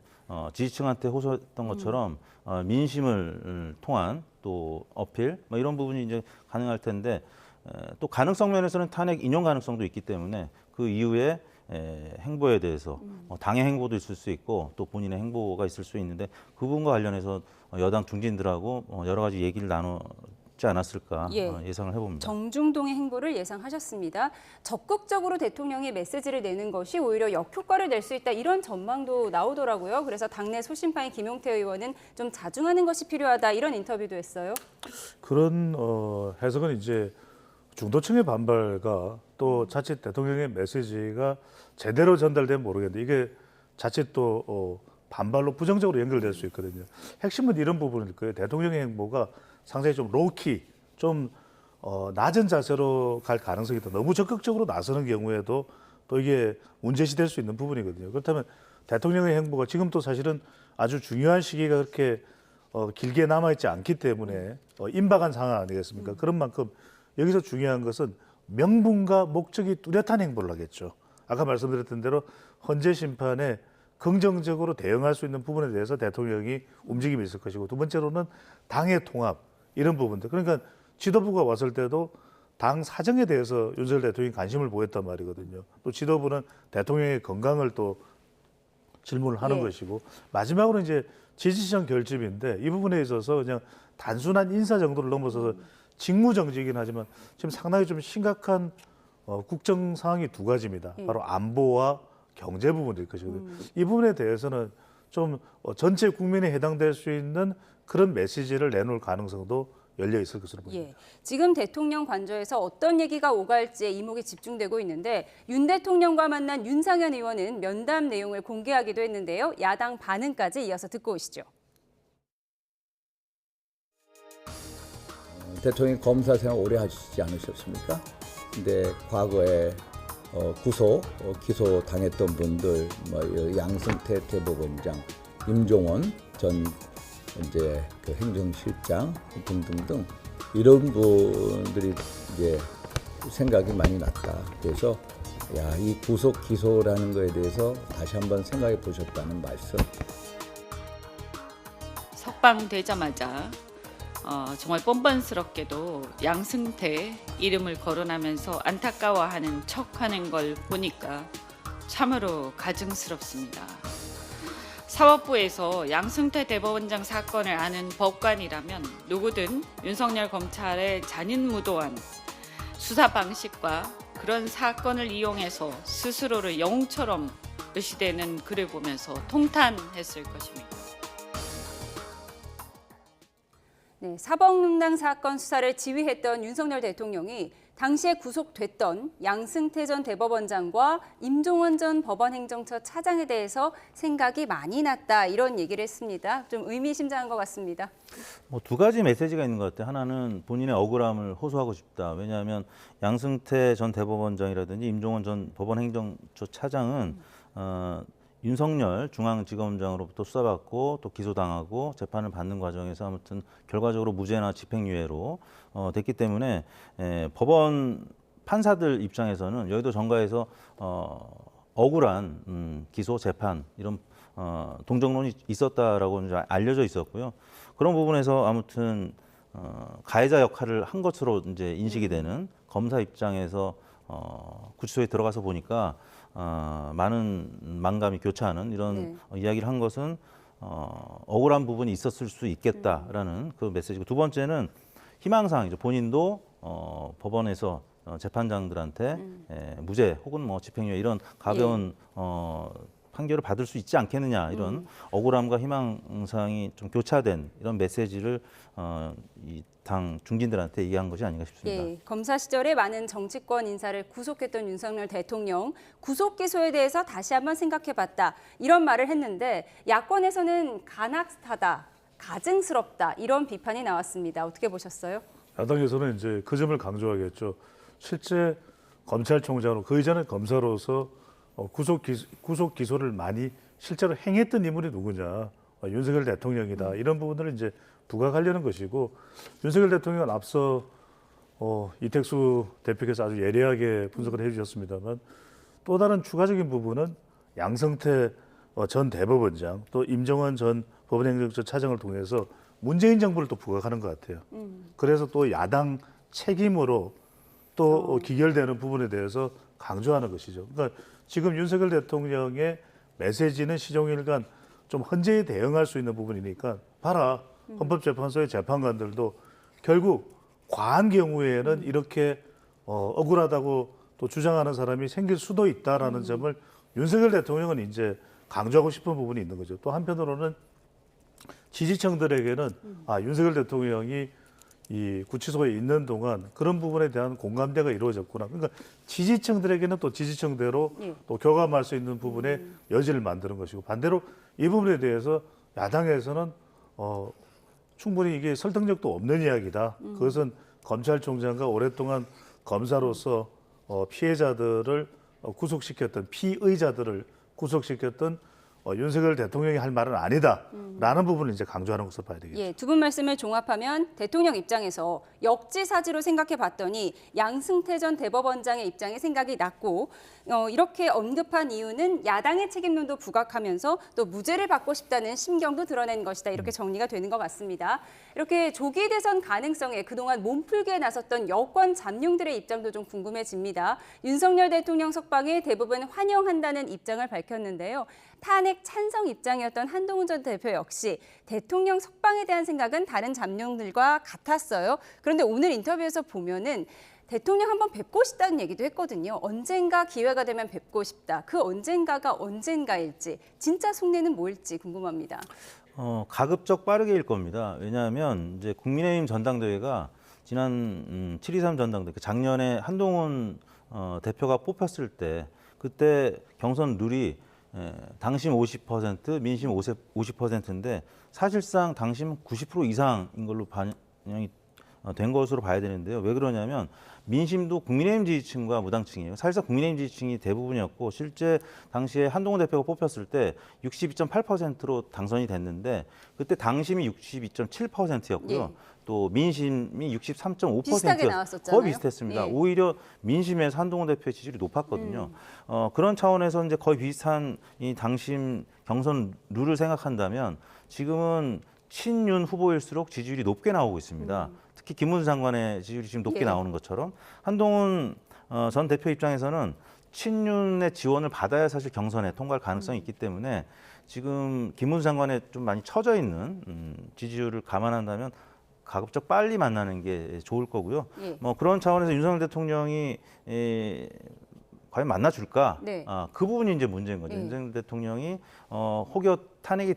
지지층한테 호소했던 것처럼 민심을 통한 또 어필 뭐 이런 부분이 이제 가능할 텐데 또 가능성 면에서는 탄핵 인용 가능성도 있기 때문에 그 이후에 행보에 대해서 당의 행보도 있을 수 있고 또 본인의 행보가 있을 수 있는데 그 부분과 관련해서 여당 중진들하고 여러 가지 얘기를 나누지 않았을까 예상을 해봅니다. 정중동의 행보를 예상하셨습니다. 적극적으로 대통령이 메시지를 내는 것이 오히려 역효과를 낼 수 있다 이런 전망도 나오더라고요. 그래서 당내 소신파인 김용태 의원은 좀 자중하는 것이 필요하다 이런 인터뷰도 했어요. 그런 해석은 이제 중도층의 반발과 또 자칫 대통령의 메시지가 제대로 전달되면 모르겠는데 이게 자칫 또 반발로 부정적으로 연결될 수 있거든요. 핵심은 이런 부분일 거예요. 대통령의 행보가 상당히 좀 로키, 좀 낮은 자세로 갈 가능성이 있다. 너무 적극적으로 나서는 경우에도 또 이게 문제시될 수 있는 부분이거든요. 그렇다면 대통령의 행보가 지금 또 사실은 아주 중요한 시기가 그렇게 길게 남아있지 않기 때문에 임박한 상황 아니겠습니까? 그런 만큼 여기서 중요한 것은 명분과 목적이 뚜렷한 행보를 하겠죠. 아까 말씀드렸던 대로 헌재 심판에 긍정적으로 대응할 수 있는 부분에 대해서 대통령이 움직임이 있을 것이고 두 번째로는 당의 통합 이런 부분들. 그러니까 지도부가 왔을 때도 당 사정에 대해서 윤석열 대통령이 관심을 보였단 말이거든요. 또 지도부는 대통령의 건강을 또 질문을 하는 것이고 마지막으로 이제 지지층 결집인데 이 부분에 있어서 그냥 단순한 인사 정도를 넘어서서 직무정지이긴 하지만 지금 상당히 좀 심각한 국정 상황이 두 가지입니다. 바로 안보와 경제 부분일 것이거든요. 이 부분에 대해서는 좀 전체 국민에 해당될 수 있는 그런 메시지를 내놓을 가능성도 열려 있을 것으로 보입니다. 예, 지금 대통령 관저에서 어떤 얘기가 오갈지에 이목이 집중되고 있는데 윤 대통령과 만난 윤상현 의원은 면담 내용을 공개하기도 했는데요. 야당 반응까지 이어서 듣고 오시죠. 대통령이 검사 생활 오래 하시지 않으셨습니까? 근데 과거에 기소 당했던 분들, 양승태 대법원장, 임종원 전 이제 그 행정실장 등등등 이런 분들이 이제 생각이 많이 났다. 그래서 이 구속 기소라는 거에 대해서 다시 한번 생각해 보셨다는 말씀. 석방되자마자 정말 뻔뻔스럽게도 양승태 이름을 거론하면서 안타까워하는 척하는 걸 보니까 참으로 가증스럽습니다. 사법부에서 양승태 대법원장 사건을 아는 법관이라면 누구든 윤석열 검찰의 잔인무도한 수사 방식과 그런 사건을 이용해서 스스로를 영웅처럼 의시되는 글을 보면서 통탄했을 것입니다. 네, 사법농단 사건 수사를 지휘했던 윤석열 대통령이 당시에 구속됐던 양승태 전 대법원장과 임종원 전 법원행정처 차장에 대해서 생각이 많이 났다 이런 얘기를 했습니다. 좀 의미심장한 것 같습니다. 뭐 두 가지 메시지가 있는 것 같아요. 하나는 본인의 억울함을 호소하고 싶다. 왜냐하면 양승태 전 대법원장이라든지 임종원 전 법원행정처 차장은 윤석열 중앙지검장으로부터 수사받고 또 기소당하고 재판을 받는 과정에서 아무튼 결과적으로 무죄나 집행유예로 됐기 때문에 법원 판사들 입장에서는 여의도 정가에서 억울한 기소 재판 이런 동정론이 있었다라고 이제 알려져 있었고요. 그런 부분에서 아무튼 가해자 역할을 한 것으로 이제 인식이 되는 검사 입장에서 구치소에 들어가서 보니까 많은 만감이 교차하는 이런 이야기를 한 것은 억울한 부분이 있었을 수 있겠다라는 그 메시지고, 두 번째는 희망사항이죠. 본인도 법원에서 재판장들한테 무죄 혹은 뭐 집행유예 이런 가벼운 판결을 받을 수 있지 않겠느냐, 이런 억울함과 희망사항이 좀 교차된 이런 메시지를 이 당 중진들한테 얘기한 것이 아닌가 싶습니다. 예, 검사 시절에 많은 정치권 인사를 구속했던 윤석열 대통령, 구속 기소에 대해서 다시 한번 생각해봤다 이런 말을 했는데, 야권에서는 간악하다, 가증스럽다 이런 비판이 나왔습니다. 어떻게 보셨어요? 야당에서는 이제 그 점을 강조하겠죠. 실제 검찰총장으로, 그 이전에 검사로서 구속 기소를 많이 실제로 행했던 인물이 누구냐, 윤석열 대통령이다. 이런 부분을 이제 부각하려는 것이고, 윤석열 대통령은 앞서 이택수 대표께서 아주 예리하게 분석을 해주셨습니다만, 또 다른 추가적인 부분은 양승태 전 대법원장 또 임종원 전 법원행정처 차장을 통해서 문재인 정부를 또 부각하는 것 같아요. 그래서 또 야당 책임으로 또 기결되는 부분에 대해서 강조하는 것이죠. 그러니까 지금 윤석열 대통령의 메시지는 시종일관 좀 헌재에 대응할 수 있는 부분이니까 봐라, 헌법재판소의 재판관들도 결국 과한 경우에는 이렇게 억울하다고 또 주장하는 사람이 생길 수도 있다라는 점을 윤석열 대통령은 이제 강조하고 싶은 부분이 있는 거죠. 또 한편으로는 지지층들에게는 윤석열 대통령이 이 구치소에 있는 동안 그런 부분에 대한 공감대가 이루어졌구나. 그러니까 지지층들에게는 또 지지층대로 또 교감할 수 있는 부분에 여지를 만드는 것이고, 반대로 이 부분에 대해서 야당에서는 충분히 이게 설득력도 없는 이야기다. 그것은 검찰총장과 오랫동안 검사로서 피해자들을 구속시켰던, 피의자들을 구속시켰던 윤석열 대통령이 할 말은 아니다라는 부분을 이제 강조하는 것으로 봐야 되겠죠. 예, 두 분 말씀을 종합하면 대통령 입장에서 역지사지로 생각해 봤더니 양승태 전 대법원장의 입장에 생각이 났고, 이렇게 언급한 이유는 야당의 책임론도 부각하면서 또 무죄를 받고 싶다는 심경도 드러낸 것이다. 이렇게 정리가 되는 것 같습니다. 이렇게 조기 대선 가능성에 그동안 몸풀기에 나섰던 여권 잠룡들의 입장도 좀 궁금해집니다. 윤석열 대통령 석방에 대부분 환영한다는 입장을 밝혔는데요. 탄핵 찬성 입장이었던 한동훈 전 대표 역시 대통령 석방에 대한 생각은 다른 잠룡들과 같았어요. 그런데 오늘 인터뷰에서 보면은 대통령 한번 뵙고 싶다는 얘기도 했거든요. 언젠가 기회가 되면 뵙고 싶다. 그 언젠가가 언젠가일지, 진짜 속내는 뭘지 궁금합니다. 가급적 빠르게일 겁니다. 왜냐하면 이제 국민의힘 전당대회가 지난 7.23 전당대회, 작년에 한동훈 대표가 뽑혔을 때, 그때 경선 룰이 당심 50%, 민심 50%인데 사실상 당심 90% 이상인 걸로 반영이 된 것으로 봐야 되는데요. 왜 그러냐면 민심도 국민의힘 지지층과 무당층이에요. 사실상 국민의힘 지지층이 대부분이었고, 실제 당시에 한동훈 대표가 뽑혔을 때 62.8%로 당선이 됐는데, 그때 당심이 62.7%였고요. 또 민심이 63.5%였어요. 거의 비슷했습니다. 오히려 민심에서 한동훈 대표의 지지율이 높았거든요. 그런 차원에서 이제 거의 비슷한 이 당심 경선 룰을 생각한다면 지금은 친윤 후보일수록 지지율이 높게 나오고 있습니다. 특히 김문수 장관의 지지율이 지금 높게 나오는 것처럼, 한동훈 전 대표 입장에서는 친윤의 지원을 받아야 사실 경선에 통과할 가능성이 있기 때문에 지금 김문수 장관에 좀 많이 처져 있는 지지율을 감안한다면 가급적 빨리 만나는 게 좋을 거고요. 예. 뭐 그런 차원에서 윤석열 대통령이 과연 만나줄까? 네. 그 부분이 이제 문제인 거죠. 예. 윤석열 대통령이 혹여 탄핵이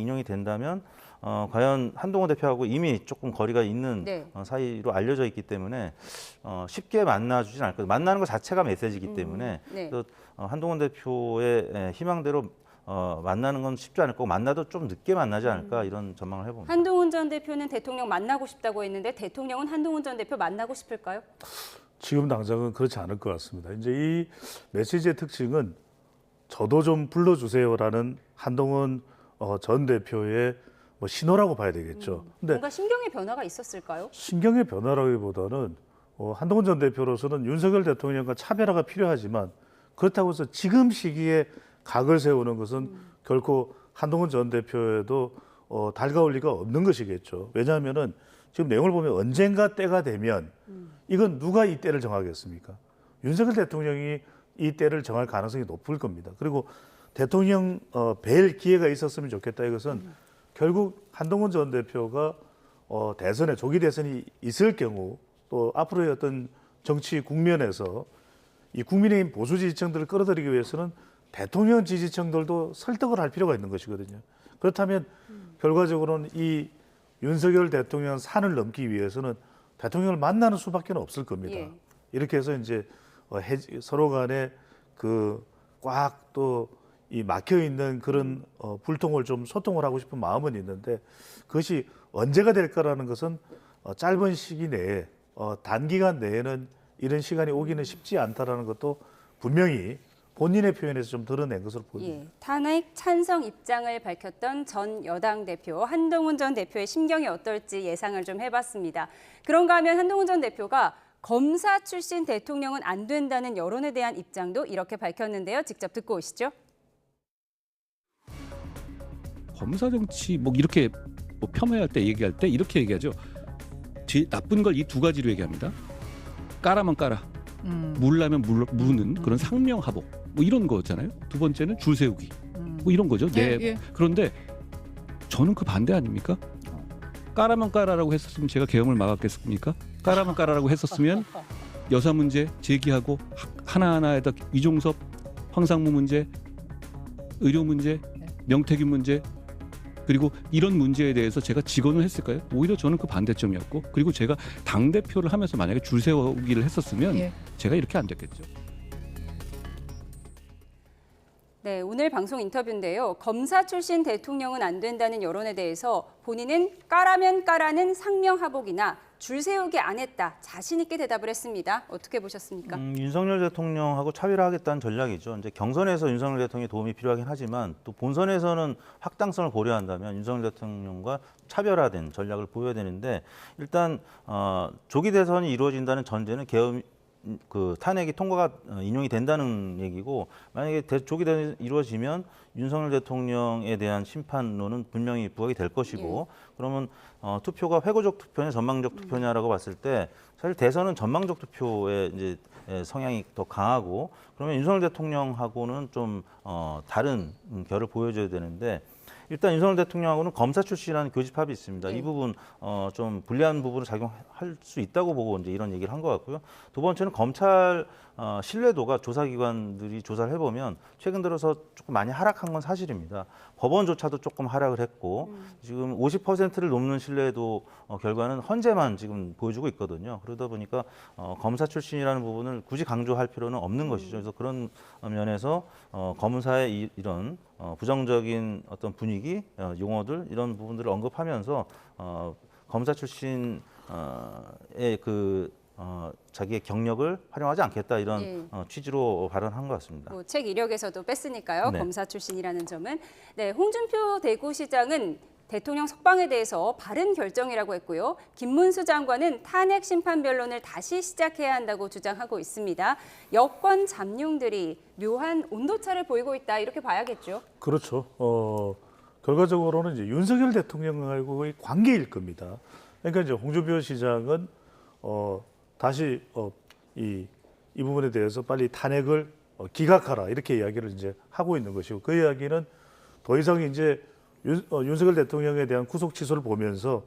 인용이 된다면 과연 한동훈 대표하고 이미 조금 거리가 있는 네. 사이로 알려져 있기 때문에 쉽게 만나주진 않을 거예요. 만나는 것 자체가 메시지이기 때문에 네. 또 한동훈 대표의 희망대로 만나는 건 쉽지 않을 거고 만나도 좀 늦게 만나지 않을까 이런 전망을 해봅니다. 한동훈 전 대표는 대통령 만나고 싶다고 했는데 대통령은 한동훈 전 대표 만나고 싶을까요? 지금 당장은 그렇지 않을 것 같습니다. 이제 이 메시지의 특징은 저도 좀 불러주세요라는 한동훈 전 대표의 뭐 신호라고 봐야 되겠죠. 근데 뭔가 심경의 변화가 있었을까요? 신경의 변화라기보다는 한동훈 전 대표로서는 윤석열 대통령과 차별화가 필요하지만 그렇다고 해서 지금 시기에 각을 세우는 것은 결코 한동훈 전 대표에도 달가울 리가 없는 것이겠죠. 왜냐하면은 지금 내용을 보면 언젠가 때가 되면 이건 누가 이 때를 정하겠습니까? 윤석열 대통령이 이 때를 정할 가능성이 높을 겁니다. 그리고 대통령 뵐 기회가 있었으면 좋겠다. 이것은 결국 한동훈 전 대표가 대선에 조기 대선이 있을 경우 또 앞으로의 어떤 정치 국면에서 이 국민의힘 보수 지지층들을 끌어들이기 위해서는 대통령 지지층들도 설득을 할 필요가 있는 것이거든요. 그렇다면 결과적으로는 이 윤석열 대통령 산을 넘기 위해서는 대통령을 만나는 수밖에 없을 겁니다. 예. 이렇게 해서 이제 서로 간에 그 꽉 또 이 막혀 있는 그런 불통을 좀 소통을 하고 싶은 마음은 있는데 그것이 언제가 될까라는 것은 짧은 시기 내에 단기간 내에는 이런 시간이 오기는 쉽지 않다라는 것도 분명히 본인의 표현에서 좀 드러낸 것으로 보입니다. 예, 탄핵 찬성 입장을 밝혔던 전 여당 대표 한동훈 전 대표의 심경이 어떨지 예상을 좀 해봤습니다. 그런가 하면 한동훈 전 대표가 검사 출신 대통령은 안 된다는 여론에 대한 입장도 이렇게 밝혔는데요. 직접 듣고 오시죠. 검사 정치 뭐 이렇게 뭐 폄훼할 때 얘기할 때 이렇게 얘기하죠. 제일 나쁜 걸 이 두 가지로 얘기합니다. 까라면 까라, 물라면 무는 그런 상명하복 뭐 이런 거잖아요. 두 번째는 줄 세우기 뭐 이런 거죠. 네. 그런데 저는 그 반대 아닙니까? 까라면 까라라고 했었으면 제가 계엄을 막았겠습니까? 까라면 까라라고 했었으면 여사 문제 제기하고 하나하나에다 이종섭, 황상무 문제, 의료 문제, 명태균 문제 그리고 이런 문제에 대해서 제가 직언을 했을까요? 오히려 저는 그 반대점이었고 그리고 제가 당대표를 하면서 만약에 줄 세우기를 했었으면 제가 이렇게 안 됐겠죠. 네, 오늘 방송 인터뷰인데요. 검사 출신 대통령은 안 된다는 여론에 대해서 본인은 까라면 까라는 상명하복이나 줄 세우기 안 했다. 자신 있게 대답을 했습니다. 어떻게 보셨습니까? 윤석열 대통령하고 차별화하겠다는 전략이죠. 이제 경선에서 윤석열 대통령의 도움이 필요하긴 하지만 또 본선에서는 확당성을 고려한다면 윤석열 대통령과 차별화된 전략을 보여야 되는데 일단 조기 대선이 이루어진다는 전제는 계엄 그 탄핵이 통과가 인용이 된다는 얘기고 만약에 조기 대선이 이루어지면 윤석열 대통령에 대한 심판론은 분명히 부각이 될 것이고 그러면 투표가 회고적 투표냐 전망적 투표냐라고 봤을 때 사실 대선은 전망적 투표의 이제 성향이 더 강하고 그러면 윤석열 대통령하고는 좀 다른 결을 보여줘야 되는데 일단 윤석열 대통령하고는 검사 출신이라는 교집합이 있습니다. 이 부분 좀 불리한 부분을 작용할 수 있다고 보고 이제 이런 얘기를 한 것 같고요. 두 번째는 검찰 신뢰도가 조사기관들이 조사를 해보면 최근 들어서 조금 많이 하락한 건 사실입니다. 법원조차도 조금 하락을 했고 지금 50%를 넘는 신뢰도 결과는 헌재만 지금 보여주고 있거든요. 그러다 보니까 검사 출신이라는 부분을 굳이 강조할 필요는 없는 것이죠. 그래서 그런 면에서 검사의 이런 부정적인 어떤 분위기, 용어들 이런 부분들을 언급하면서 검사 출신의 자기의 경력을 활용하지 않겠다 이런 취지로 발언한 것 같습니다. 뭐 책 이력에서도 뺐으니까요. 네. 검사 출신이라는 점은. 네, 홍준표 대구시장은 대통령 석방에 대해서 바른 결정이라고 했고요. 김문수 장관은 탄핵 심판 변론을 다시 시작해야 한다고 주장하고 있습니다. 여권 잠룡들이 묘한 온도차를 보이고 있다 이렇게 봐야겠죠. 그렇죠. 결과적으로는 이제 윤석열 대통령하고의 관계일 겁니다. 그러니까 이제 홍준표 시장은 다시 이 이 부분에 대해서 빨리 탄핵을 기각하라 이렇게 이야기를 이제 하고 있는 것이고 그 이야기는 더 이상 이제 윤석열 대통령에 대한 구속 취소를 보면서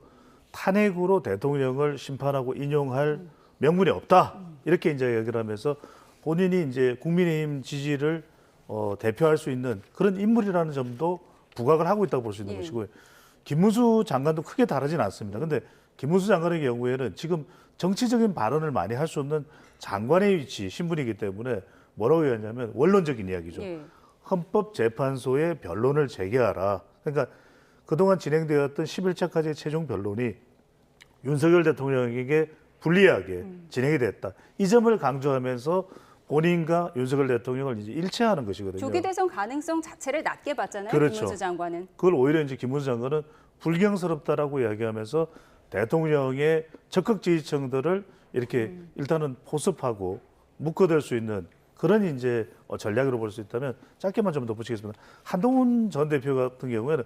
탄핵으로 대통령을 심판하고 인용할 명분이 없다 이렇게 이제 얘기를 하면서 본인이 이제 국민의힘 지지를 대표할 수 있는 그런 인물이라는 점도 부각을 하고 있다고 볼 수 있는 것이고요. 김문수 장관도 크게 다르진 않습니다. 근데 김문수 장관의 경우에는 지금 정치적인 발언을 많이 할 수 없는 장관의 위치, 신분이기 때문에 뭐라고 얘기하냐면 원론적인 이야기죠. 헌법재판소에 변론을 제기하라. 그러니까 그동안 진행되었던 11차까지의 최종 변론이 윤석열 대통령에게 불리하게 진행이 됐다. 이 점을 강조하면서 본인과 윤석열 대통령을 이제 일체하는 것이거든요. 조기 대선 가능성 자체를 낮게 봤잖아요. 그렇죠. 김문수 장관은. 그걸 오히려 이제 김문수 장관은 불경스럽다라고 이야기하면서 대통령의 적극 지지층들을 이렇게 일단은 포섭하고 묶어댈 수 있는 그런 이제 전략으로 볼 수 있다면 짧게만 좀 덧붙이겠습니다. 한동훈 전 대표 같은 경우에는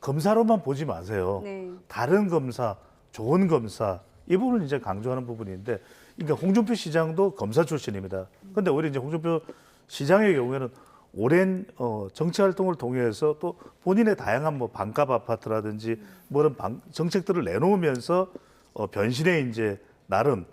검사로만 보지 마세요. 다른 검사, 좋은 검사 이 부분을 이제 강조하는 부분인데, 그러니까 홍준표 시장도 검사 출신입니다. 그런데 오히려 이제 홍준표 시장의 경우에는 오랜 정치 활동을 통해서 또 본인의 다양한 뭐 반값 아파트라든지 뭐 이런 정책들을 내놓으면서 변신에 이제 나름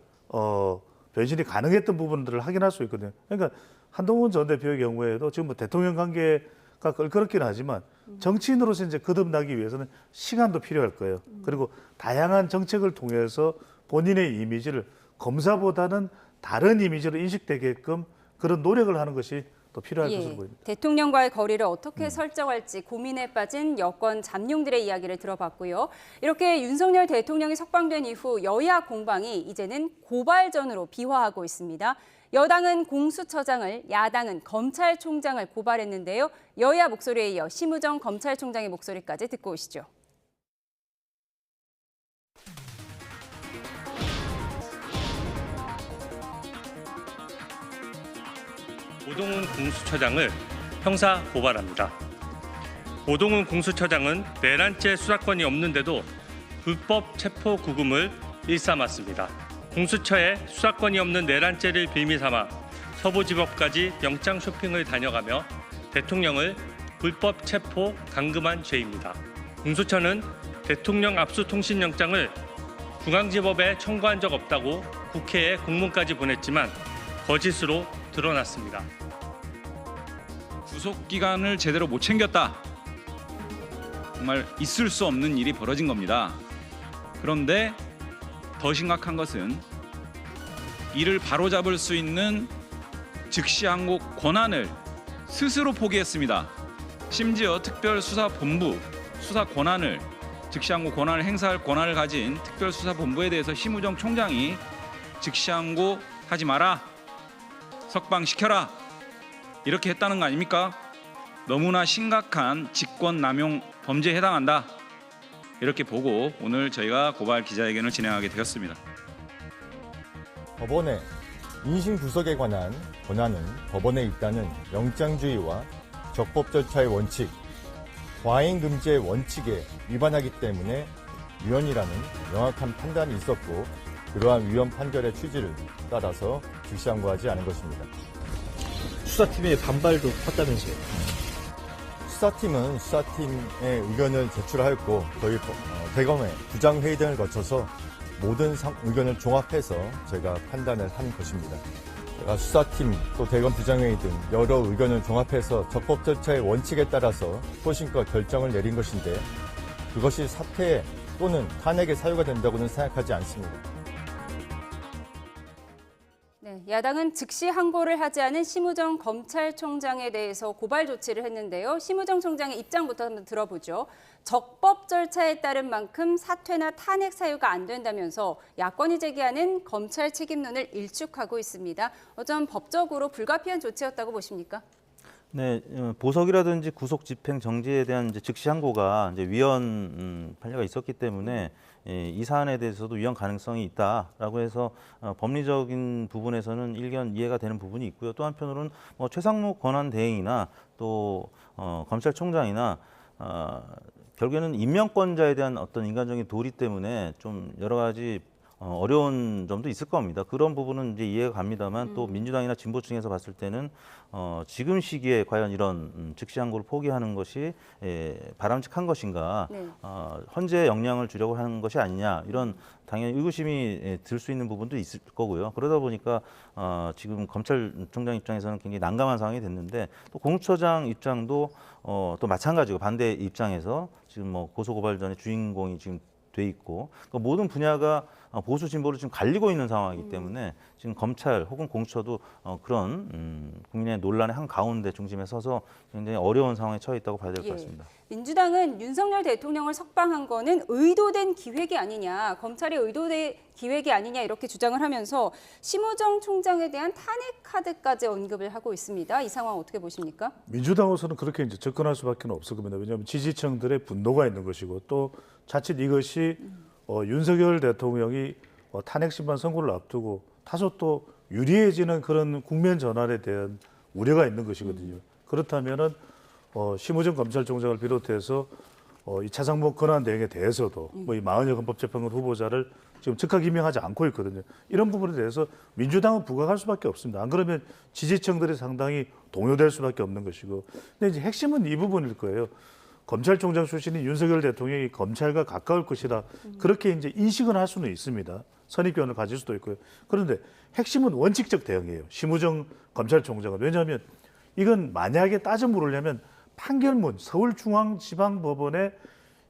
변신이 가능했던 부분들을 확인할 수 있거든요. 그러니까 한동훈 전 대표의 경우에도 지금 뭐 대통령 관계가 껄끄럽긴 하지만 정치인으로서 이제 거듭나기 위해서는 시간도 필요할 거예요. 그리고 다양한 정책을 통해서 본인의 이미지를 검사보다는 다른 이미지로 인식되게끔 그런 노력을 하는 것이 또 필요할 것으로 보입니다. 대통령과의 거리를 어떻게 설정할지 고민에 빠진 여권 잠룡들의 이야기를 들어봤고요. 이렇게 윤석열 대통령이 석방된 이후 여야 공방이 이제는 고발전으로 비화하고 있습니다. 여당은 공수처장을, 야당은 검찰총장을 고발했는데요. 여야 목소리에 이어 심우정 검찰총장의 목소리까지 듣고 오시죠. 오동훈 공수처장을 형사 고발합니다. 오동훈 공수처장은 내란죄 수사권이 없는데도 불법 체포 구금을 일삼았습니다. 공수처에 수사권이 없는 내란죄를 빌미 삼아 서부지법까지 영장 쇼핑을 다녀가며 대통령을 불법 체포 감금한 죄입니다. 공수처는 대통령 압수통신영장을 중앙지법에 청구한 적 없다고 국회에 공문까지 보냈지만 거짓으로 드러났습니다. 구속기간을 제대로 못 챙겼다. 정말 있을 수 없는 일이 벌어진 겁니다. 그런데 더 심각한 것은 이를 바로잡을 수 있는 즉시항고 권한을 스스로 포기했습니다. 심지어 특별수사본부 수사 권한을 즉시항고 권한을 행사할 권한을 가진 특별수사본부에 대해서 심우정 총장이 즉시항고 하지 마라, 석방시켜라 이렇게 했다는 거 아닙니까? 너무나 심각한 직권남용 범죄에 해당한다. 이렇게 보고 오늘 저희가 고발 기자회견을 진행하게 되었습니다. 법원의 인신 구속에 관한 권한은 법원에 있다는 영장주의와 적법 절차의 원칙, 과잉 금지의 원칙에 위반하기 때문에 위헌이라는 명확한 판단이 있었고 그러한 위헌 판결의 취지를 따라서 즉시항고하지 않은 것입니다. 수사팀의 반발도 컸다면서요? 수사팀은 수사팀의 의견을 제출하였고 저희 대검의 부장회의 등을 거쳐서 모든 의견을 종합해서 제가 판단을 한 것입니다. 제가 수사팀 또 대검 부장회의 등 여러 의견을 종합해서 적법 절차의 원칙에 따라서 소신껏 결정을 내린 것인데 그것이 사퇴 또는 탄핵의 사유가 된다고는 생각하지 않습니다. 야당은 즉시 항고를 하지 않은 심우정 검찰총장에 대해서 고발 조치를 했는데요. 심우정 총장의 입장부터 한번 들어보죠. 적법 절차에 따른 만큼 사퇴나 탄핵 사유가 안 된다면서 야권이 제기하는 검찰 책임론을 일축하고 있습니다. 어쩜 법적으로 불가피한 조치였다고 보십니까? 네, 보석이라든지 구속 집행 정지에 대한 이제 즉시 항고가 이제 위헌 판례가 있었기 때문에 이 사안에 대해서도 위헌 가능성이 있다라고 해서 법리적인 부분에서는 일견 이해가 되는 부분이 있고요. 또 한편으로는 뭐 최상목 권한 대행이나 또 검찰총장이나 결국에는 임명권자에 대한 어떤 인간적인 도리 때문에 좀 여러 가지 어려운 점도 있을 겁니다. 그런 부분은 이제 이해가 갑니다만 또 민주당이나 진보층에서 봤을 때는 지금 시기에 과연 이런 즉시 항고를 포기하는 것이 바람직한 것인가, 네. 헌재 역량을 주려고 하는 것이 아니냐, 이런 당연히 의구심이 들 수 있는 부분도 있을 거고요. 그러다 보니까 지금 검찰총장 입장에서는 굉장히 난감한 상황이 됐는데, 또 공수처장 입장도 또 마찬가지고 반대 입장에서 지금 뭐 고소고발전의 주인공이 지금 돼 있고, 그러니까 모든 분야가 보수 진보를 지금 갈리고 있는 상황이기 때문에 지금 검찰 혹은 공수처도 그런 국민의 논란의 한 가운데 중심에 서서 굉장히 어려운 상황에 처해 있다고 봐야 될 것 같습니다. 민주당은 윤석열 대통령을 석방한 거는 의도된 기획이 아니냐, 검찰의 의도된 기획이 아니냐 이렇게 주장을 하면서 심우정 총장에 대한 탄핵 카드까지 언급을 하고 있습니다. 이 상황 어떻게 보십니까? 민주당으로서는 그렇게 이제 접근할 수밖에 없을 겁니다. 왜냐하면 지지층들의 분노가 있는 것이고, 또 자칫 이것이 윤석열 대통령이 탄핵 심판 선고를 앞두고 다소 또 유리해지는 그런 국면 전환에 대한 우려가 있는 것이거든요. 그렇다면은 심우정 검찰총장을 비롯해서 이 차상목 권한 대행에 대해서도 뭐 이 마흔여 헌법재판관 후보자를 지금 즉각 임명하지 않고 있거든요. 이런 부분에 대해서 민주당은 부각할 수밖에 없습니다. 안 그러면 지지층들이 상당히 동요될 수밖에 없는 것이고, 근데 이제 핵심은 이 부분일 거예요. 검찰총장 출신인 윤석열 대통령이 검찰과 가까울 것이다. 그렇게 이제 인식은 할 수는 있습니다. 선입견을 가질 수도 있고요. 그런데 핵심은 원칙적 대응이에요. 심우정 검찰총장은. 왜냐하면 이건 만약에 따져 물으려면 판결문 서울중앙지방법원의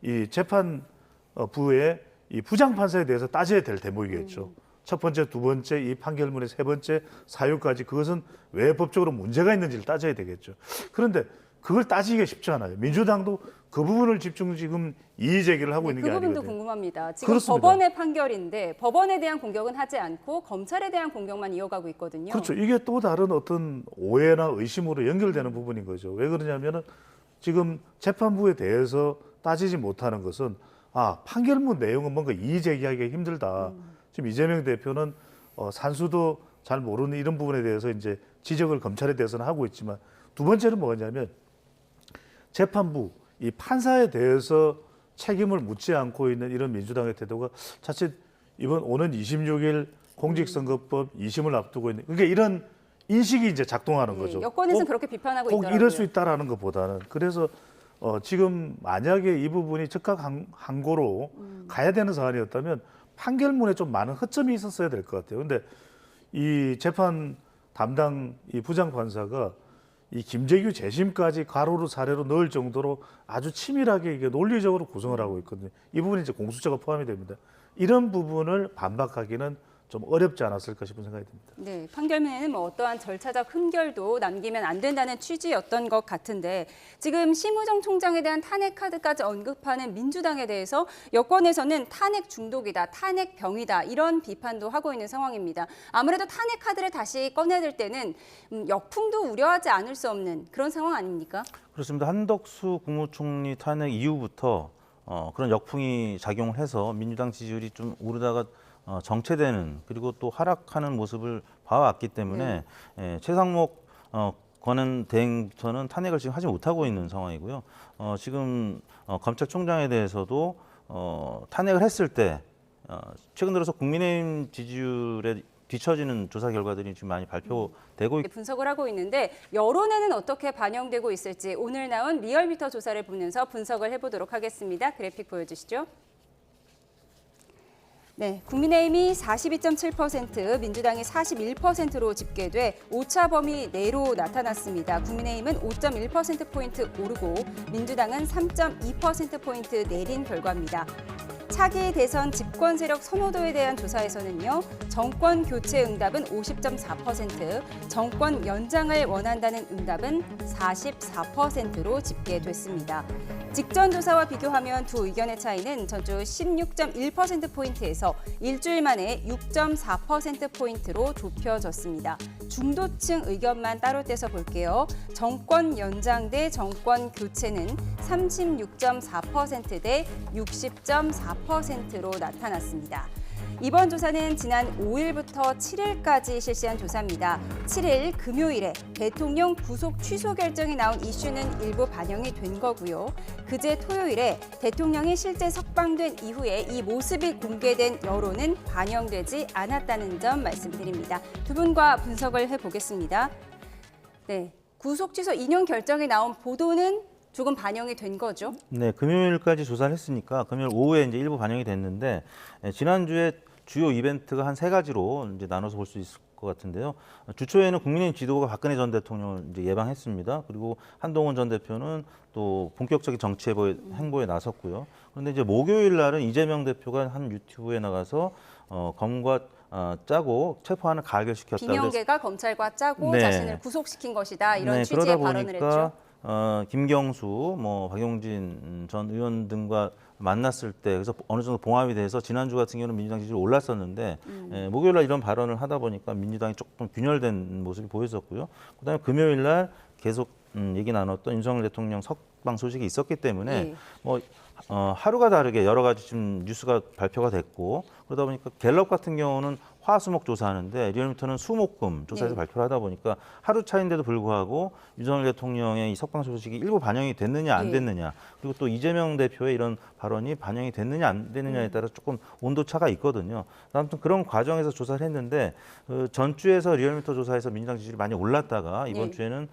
이 재판부의 이 부장판사에 대해서 따져야 될 대목이겠죠. 첫 번째, 두 번째, 이 판결문의 세 번째 사유까지 그것은 왜 법적으로 문제가 있는지를 따져야 되겠죠. 그런데 그걸 따지기가 쉽지 않아요. 민주당도 그 부분을 집중 지금 이의 제기를 하고 있는 게 아니거든요. 그 부분도 궁금합니다. 지금 그렇습니다. 법원의 판결인데 법원에 대한 공격은 하지 않고 검찰에 대한 공격만 이어가고 있거든요. 그렇죠. 이게 또 다른 어떤 오해나 의심으로 연결되는 부분인 거죠. 왜 그러냐면은 지금 재판부에 대해서 따지지 못하는 것은 판결문 내용은 뭔가 이의 제기하기가 힘들다. 지금 이재명 대표는 산수도 잘 모르는 이런 부분에 대해서 이제 지적을 검찰에 대해서는 하고 있지만, 두 번째는 뭐냐면 재판부, 이 판사에 대해서 책임을 묻지 않고 있는 이런 민주당의 태도가 자칫 이번 오는 26일 공직선거법 2심을 앞두고 있는, 그러니까 이런 인식이 이제 작동하는 거죠. 여권에서는 그렇게 비판하고 꼭 있더라고요. 이럴 수 있다라는 것보다는, 그래서 지금 만약에 이 부분이 즉각 항고로 가야 되는 사안이었다면 판결문에 좀 많은 허점이 있었어야 될 것 같아요. 근데 이 재판 담당 이 부장판사가 이 김재규 재심까지 가로로 사례로 넣을 정도로 아주 치밀하게 이게 논리적으로 구성을 하고 있거든요. 이 부분이 이제 공수처가 포함이 됩니다. 이런 부분을 반박하기는 좀 어렵지 않았을까 싶은 생각이 듭니다. 네, 판결문에는 뭐 어떠한 절차적 흔결도 남기면 안 된다는 취지였던 것 같은데, 지금 심우정 총장에 대한 탄핵 카드까지 언급하는 민주당에 대해서 여권에서는 탄핵 중독이다, 탄핵 병이다 이런 비판도 하고 있는 상황입니다. 아무래도 탄핵 카드를 다시 꺼내들 때는 역풍도 우려하지 않을 수 없는 그런 상황 아닙니까? 그렇습니다. 한덕수 국무총리 탄핵 이후부터 그런 역풍이 작용을 해서 민주당 지지율이 좀 오르다가 정체되는, 그리고 또 하락하는 모습을 봐왔기 때문에 최상목 권한 대행부터는 탄핵을 지금 하지 못하고 있는 상황이고요. 지금 검찰총장에 대해서도 탄핵을 했을 때 최근 들어서 국민의힘 지지율에 뒤처지는 조사 결과들이 지금 많이 발표되고 분석을 하고 있는데, 여론에는 어떻게 반영되고 있을지 오늘 나온 리얼미터 조사를 보면서 분석을 해보도록 하겠습니다. 그래픽 보여주시죠. 네, 국민의힘이 42.7%, 민주당이 41%로 집계돼 오차 범위 내로 나타났습니다. 국민의힘은 5.1%포인트 오르고 민주당은 3.2%포인트 내린 결과입니다. 차기 대선 집권 세력 선호도에 대한 조사에서는요, 정권 교체 응답은 50.4%, 정권 연장을 원한다는 응답은 44%로 집계됐습니다. 직전 조사와 비교하면 두 의견의 차이는 전주 16.1%포인트에서 일주일 만에 6.4%포인트로 좁혀졌습니다. 중도층 의견만 따로 떼서 볼게요. 정권 연장 대 정권 교체는 36.4% 대 60.4%로 나타났습니다. 이번 조사는 지난 5일부터 7일까지 실시한 조사입니다. 7일 금요일에 대통령 구속 취소 결정이 나온 이슈는 일부 반영이 된 거고요. 그제 토요일에 대통령이 실제 석방된 이후에 이 모습이 공개된 여론은 반영되지 않았다는 점 말씀드립니다. 두 분과 분석을 해보겠습니다. 네, 구속 취소 인용 결정이 나온 보도는 조금 반영이 된 거죠? 네, 금요일까지 조사를 했으니까 금요일 오후에 이제 일부 반영이 됐는데 지난주에 주요 이벤트가 한 3가지로 이제 나눠서 볼 수 있을 것 같은데요. 주초에는 국민의힘 지도부가 박근혜 전 대통령을 이제 예방했습니다. 그리고 한동훈 전 대표는 또 본격적인 정치 행보에 나섰고요. 그런데 이제 목요일 날은 이재명 대표가 한 유튜브에 나가서 검과 짜고 체포하는 가결시켰다. 비명계가 검찰과 짜고 네. 자신을 구속시킨 것이다. 이런 네, 취지의 그러다 발언을 보니까 했죠. 김경수, 박용진 전 의원 등과 만났을 때 그래서 어느 정도 봉합이 돼서 지난주 같은 경우는 민주당 지지율이 올랐었는데 목요일 날 이런 발언을 하다 보니까 민주당이 조금 균열된 모습이 보였었고요. 그다음에 금요일 날 계속 얘기 나눴던 윤석열 대통령 석방 소식이 있었기 때문에 하루가 다르게 여러 가지 지금 뉴스가 발표가 됐고 그러다 보니까 갤럽 같은 경우는 화수목 조사하는데 리얼미터는 수목금 조사해서 발표를 하다 보니까 하루 차인데도 불구하고 윤석열 대통령의 이 석방 소식이 일부 반영이 됐느냐 안 됐느냐 그리고 또 이재명 대표의 이런 발언이 반영이 됐느냐 안 됐느냐에 따라 조금 온도차가 있거든요. 아무튼 그런 과정에서 조사를 했는데 전주에서 리얼미터 조사에서 민주당 지지율이 많이 올랐다가 이번 주에는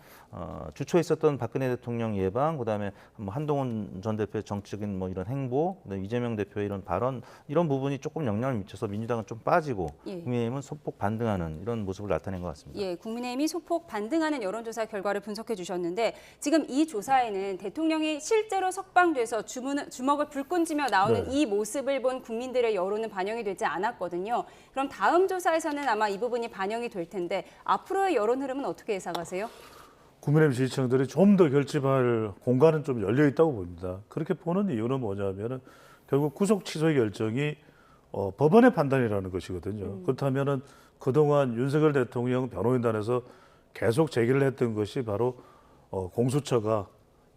주초에 있었던 박근혜 대통령 예방, 그다음에 뭐 한동훈 전 대표의 정치적인 뭐 이런 행보, 이재명 대표의 이런 발언 이런 부분이 조금 영향을 미쳐서 민주당은 좀 빠지고 국민의힘은 소폭 반등하는 이런 모습을 나타낸 것 같습니다. 예, 국민의힘이 소폭 반등하는 여론조사 결과를 분석해 주셨는데 지금 이 조사에는 대통령이 실제로 석방돼서 주먹을 불끈 쥐며 나오는 이 모습을 본 국민들의 여론은 반영이 되지 않았거든요. 그럼 다음 조사에서는 아마 이 부분이 반영이 될 텐데 앞으로의 여론 흐름은 어떻게 예상하세요? 국민의힘 지지층들이 좀 더 결집할 공간은 좀 열려 있다고 봅니다. 그렇게 보는 이유는 뭐냐면은 결국 구속 취소의 결정이 법원의 판단이라는 것이거든요. 그렇다면은 그동안 윤석열 대통령 변호인단에서 계속 제기를 했던 것이 바로 공수처가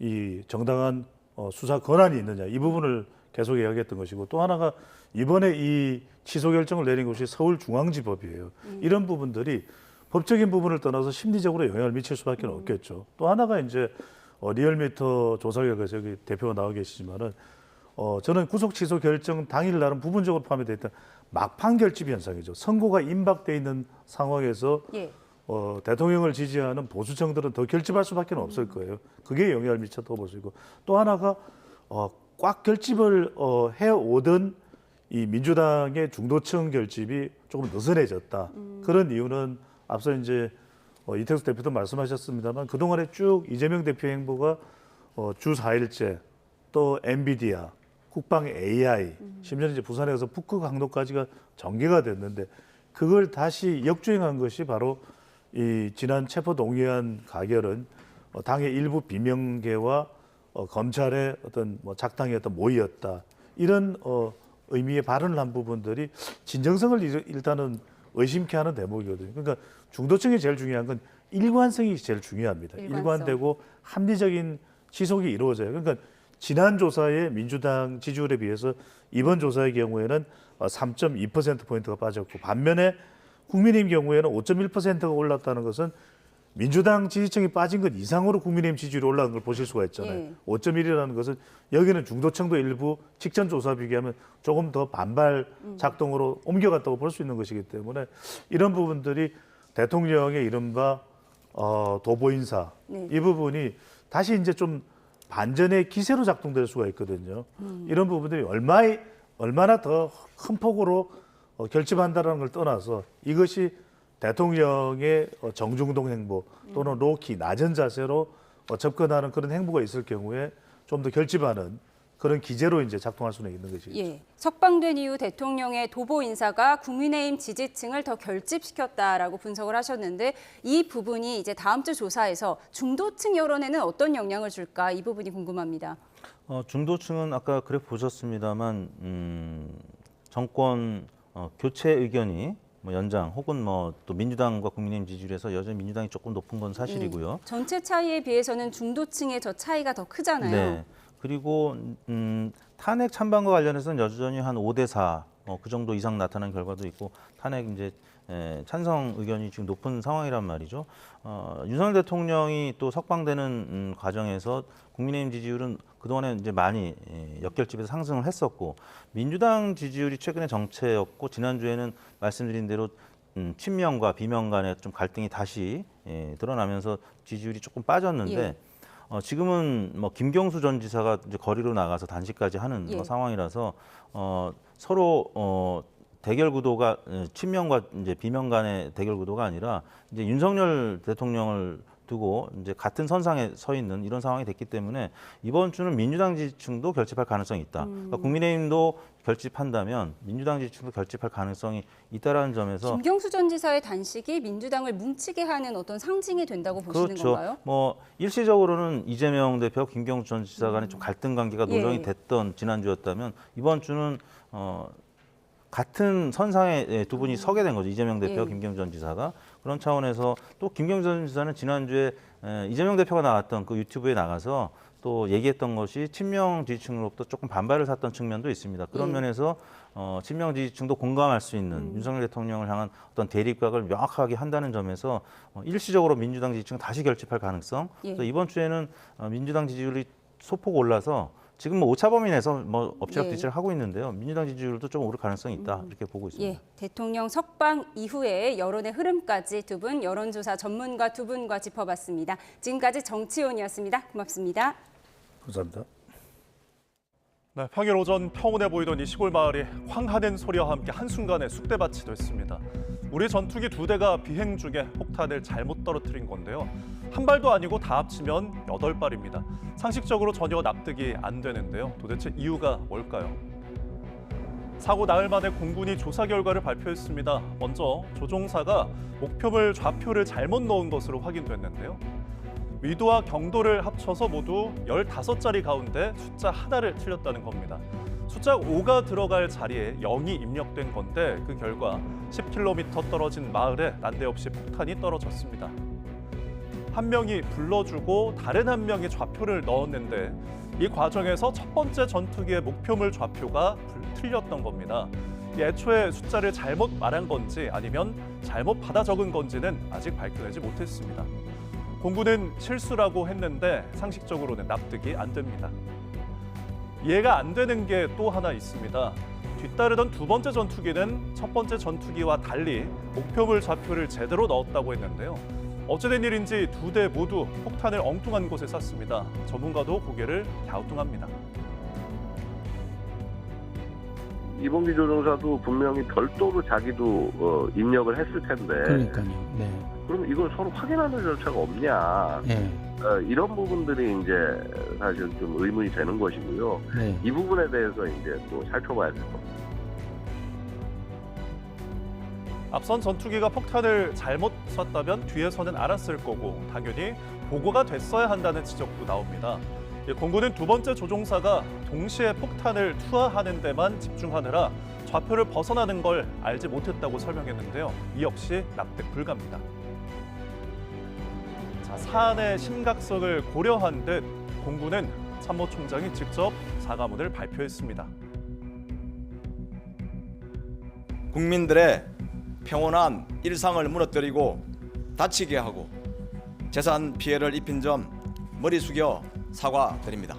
이 정당한 수사 권한이 있느냐 이 부분을 계속 이야기했던 것이고 또 하나가 이번에 이 취소 결정을 내린 것이 서울중앙지법이에요. 이런 부분들이 법적인 부분을 떠나서 심리적으로 영향을 미칠 수밖에 없겠죠. 또 하나가 이제 리얼미터 조사 결과 저기 대표가 나와 계시지만은 저는 구속 취소 결정 당일 날은 부분적으로 포함되어 있던 막판 결집 현상이죠. 선고가 임박돼 있는 상황에서 대통령을 지지하는 보수층들은 더 결집할 수밖에 없을 거예요. 그게 영향을 미쳤다고 볼 수 있고 또 하나가 꽉 결집을 해오던 이 민주당의 중도층 결집이 조금 느슨해졌다. 그런 이유는 앞서 이제 이택수 대표도 말씀하셨습니다만 그동안에 쭉 이재명 대표 행보가 주 4일째 또 엔비디아, 국방 AI, 심지어 이제 부산에 가서 북극 항로까지가 전개가 됐는데 그걸 다시 역주행한 것이 바로 이 지난 체포 동의안 가결은 당의 일부 비명계와 검찰의 어떤 뭐 작당의 어떤 모의였다. 이런 의미의 발언을 한 부분들이 진정성을 일단은 의심케 하는 대목이거든요. 그러니까 중도층이 제일 중요한 건 일관성이 제일 중요합니다. 일관되고 합리적인 지속이 이루어져요. 그러니까 지난 조사의 민주당 지지율에 비해서 이번 조사의 경우에는 3.2%포인트가 빠졌고 반면에 국민의힘 경우에는 5.1%가 올랐다는 것은 민주당 지지층이 빠진 것 이상으로 국민의힘 지지율이 올라간 걸 보실 수가 있잖아요. 5.1이라는 것은 여기는 중도층도 일부 직전 조사 비교하면 조금 더 반발 작동으로 옮겨갔다고 볼 수 있는 것이기 때문에 이런 부분들이 대통령의 이른바 도보인사 이 부분이 다시 이제 좀 반전의 기세로 작동될 수가 있거든요. 이런 부분들이 얼마나 더 큰 폭으로 결집한다는 걸 떠나서 이것이 대통령의 정중동 행보 또는 로키 낮은 자세로 접근하는 그런 행보가 있을 경우에 좀 더 결집하는 그런 기제로 이제 작동할 수는 있는 것이죠. 예, 석방된 이후 대통령의 도보 인사가 국민의힘 지지층을 더 결집시켰다라고 분석을 하셨는데 이 부분이 이제 다음 주 조사에서 중도층 여론에는 어떤 영향을 줄까 이 부분이 궁금합니다. 중도층은 아까 그래프 보셨습니다만 정권 교체 의견이 뭐 연장 혹은 뭐 또 민주당과 국민의힘 지지율에서 여전히 민주당이 조금 높은 건 사실이고요. 전체 차이에 비해서는 중도층의 저 차이가 더 크잖아요. 네. 그리고 탄핵 찬반과 관련해서는 여전히 한 5대4 그 정도 이상 나타난 결과도 있고 탄핵 이제 찬성 의견이 지금 높은 상황이란 말이죠. 윤석열 대통령이 또 석방되는 과정에서 국민의힘 지지율은 그동안에 이제 많이 역결집에서 상승을 했었고 민주당 지지율이 최근에 정체였고 지난주에는 말씀드린 대로 친명과 비명 간의 좀 갈등이 다시 드러나면서 지지율이 조금 빠졌는데 지금은 뭐 김경수 전 지사가 이제 거리로 나가서 단식까지 하는 상황이라서 서로 대결 구도가 친명과 이제 비명 간의 대결 구도가 아니라 이제 윤석열 대통령을 두고 이제 같은 선상에 서 있는 이런 상황이 됐기 때문에 이번 주는 민주당 지지층도 결집할 가능성이 있다. 그러니까 국민의힘도 결집한다면 민주당 지지층도 결집할 가능성이 있다라는 점에서 김경수 전 지사의 단식이 민주당을 뭉치게 하는 어떤 상징이 된다고 보시는 그렇죠. 건가요? 뭐 일시적으로는 이재명 대표, 김경수 전 지사 간에 좀 갈등 관계가 노정이 됐던 지난주였다면 이번 주는 같은 선상에 두 분이 서게 된 거죠. 이재명 대표, 김경수 전 지사가. 그런 차원에서 또 김경수 전 지사는 지난주에 이재명 대표가 나왔던 그 유튜브에 나가서 또 얘기했던 것이 친명 지지층으로부터 조금 반발을 샀던 측면도 있습니다. 그런 면에서 친명 지지층도 공감할 수 있는 윤석열 대통령을 향한 어떤 대립각을 명확하게 한다는 점에서 일시적으로 민주당 지지층 다시 결집할 가능성. 그래서 이번 주에는 민주당 지지율이 소폭 올라서 지금 뭐 오차범위내서 뭐 엎치락뒤치락 하고 있는데요. 민주당 지지율도 좀 오를 가능성이 있다 이렇게 보고 있습니다. 대통령 석방 이후에 여론의 흐름까지 두 분 여론조사 전문가 두 분과 짚어봤습니다. 지금까지 정치온이었습니다. 고맙습니다. 감사합니다. 네, 평일 오전 평온해 보이던 이 시골 마을이 황하는 소리와 함께 한순간에 쑥대밭이 됐습니다. 우리 전투기 2대가 비행 중에 폭탄을 잘못 떨어뜨린 건데요. 한 발도 아니고 다 합치면 8발입니다. 상식적으로 전혀 납득이 안 되는데요. 도대체 이유가 뭘까요? 사고 나흘 만에 공군이 조사 결과를 발표했습니다. 먼저 조종사가 목표물 좌표를 잘못 넣은 것으로 확인됐는데요. 위도와 경도를 합쳐서 모두 15자리 가운데 숫자 하나를 틀렸다는 겁니다. 숫자 5가 들어갈 자리에 0이 입력된 건데 그 결과 10km 떨어진 마을에 난데없이 폭탄이 떨어졌습니다. 한 명이 불러주고 다른 한 명이 좌표를 넣었는데 이 과정에서 첫 번째 전투기의 목표물 좌표가 틀렸던 겁니다. 애초에 숫자를 잘못 말한 건지 아니면 잘못 받아 적은 건지는 아직 밝혀내지 못했습니다. 공군은 실수라고 했는데 상식적으로는 납득이 안 됩니다. 이해가 안 되는 게 또 하나 있습니다. 뒤따르던 두 번째 전투기는 첫 번째 전투기와 달리 목표물 좌표를 제대로 넣었다고 했는데요. 어찌된 일인지 2대 모두 폭탄을 엉뚱한 곳에 쐈습니다. 전문가도 고개를 갸우뚱합니다. 이봉기 조종사도 분명히 별도로 자기도 입력을 했을 텐데. 그러니까요. 네. 그럼 이걸 서로 확인하는 절차가 없냐. 네. 이런 부분들이 이제 사실 좀 의문이 되는 것이고요. 네. 이 부분에 대해서 이제 또 살펴봐야 될 겁니다. 앞선 전투기가 폭탄을 잘못 쐈다면 뒤에서는 알았을 거고 당연히 보고가 됐어야 한다는 지적도 나옵니다. 공군은 두 번째 조종사가 동시에 폭탄을 투하하는 데만 집중하느라 좌표를 벗어나는 걸 알지 못했다고 설명했는데요. 이 역시 납득 불가입니다. 자, 사안의 심각성을 고려한 듯 공군은 참모총장이 직접 사과문을 발표했습니다. 국민들의 평온한 일상을 무너뜨리고 다치게 하고 재산 피해를 입힌 점 머리 숙여 사과드립니다.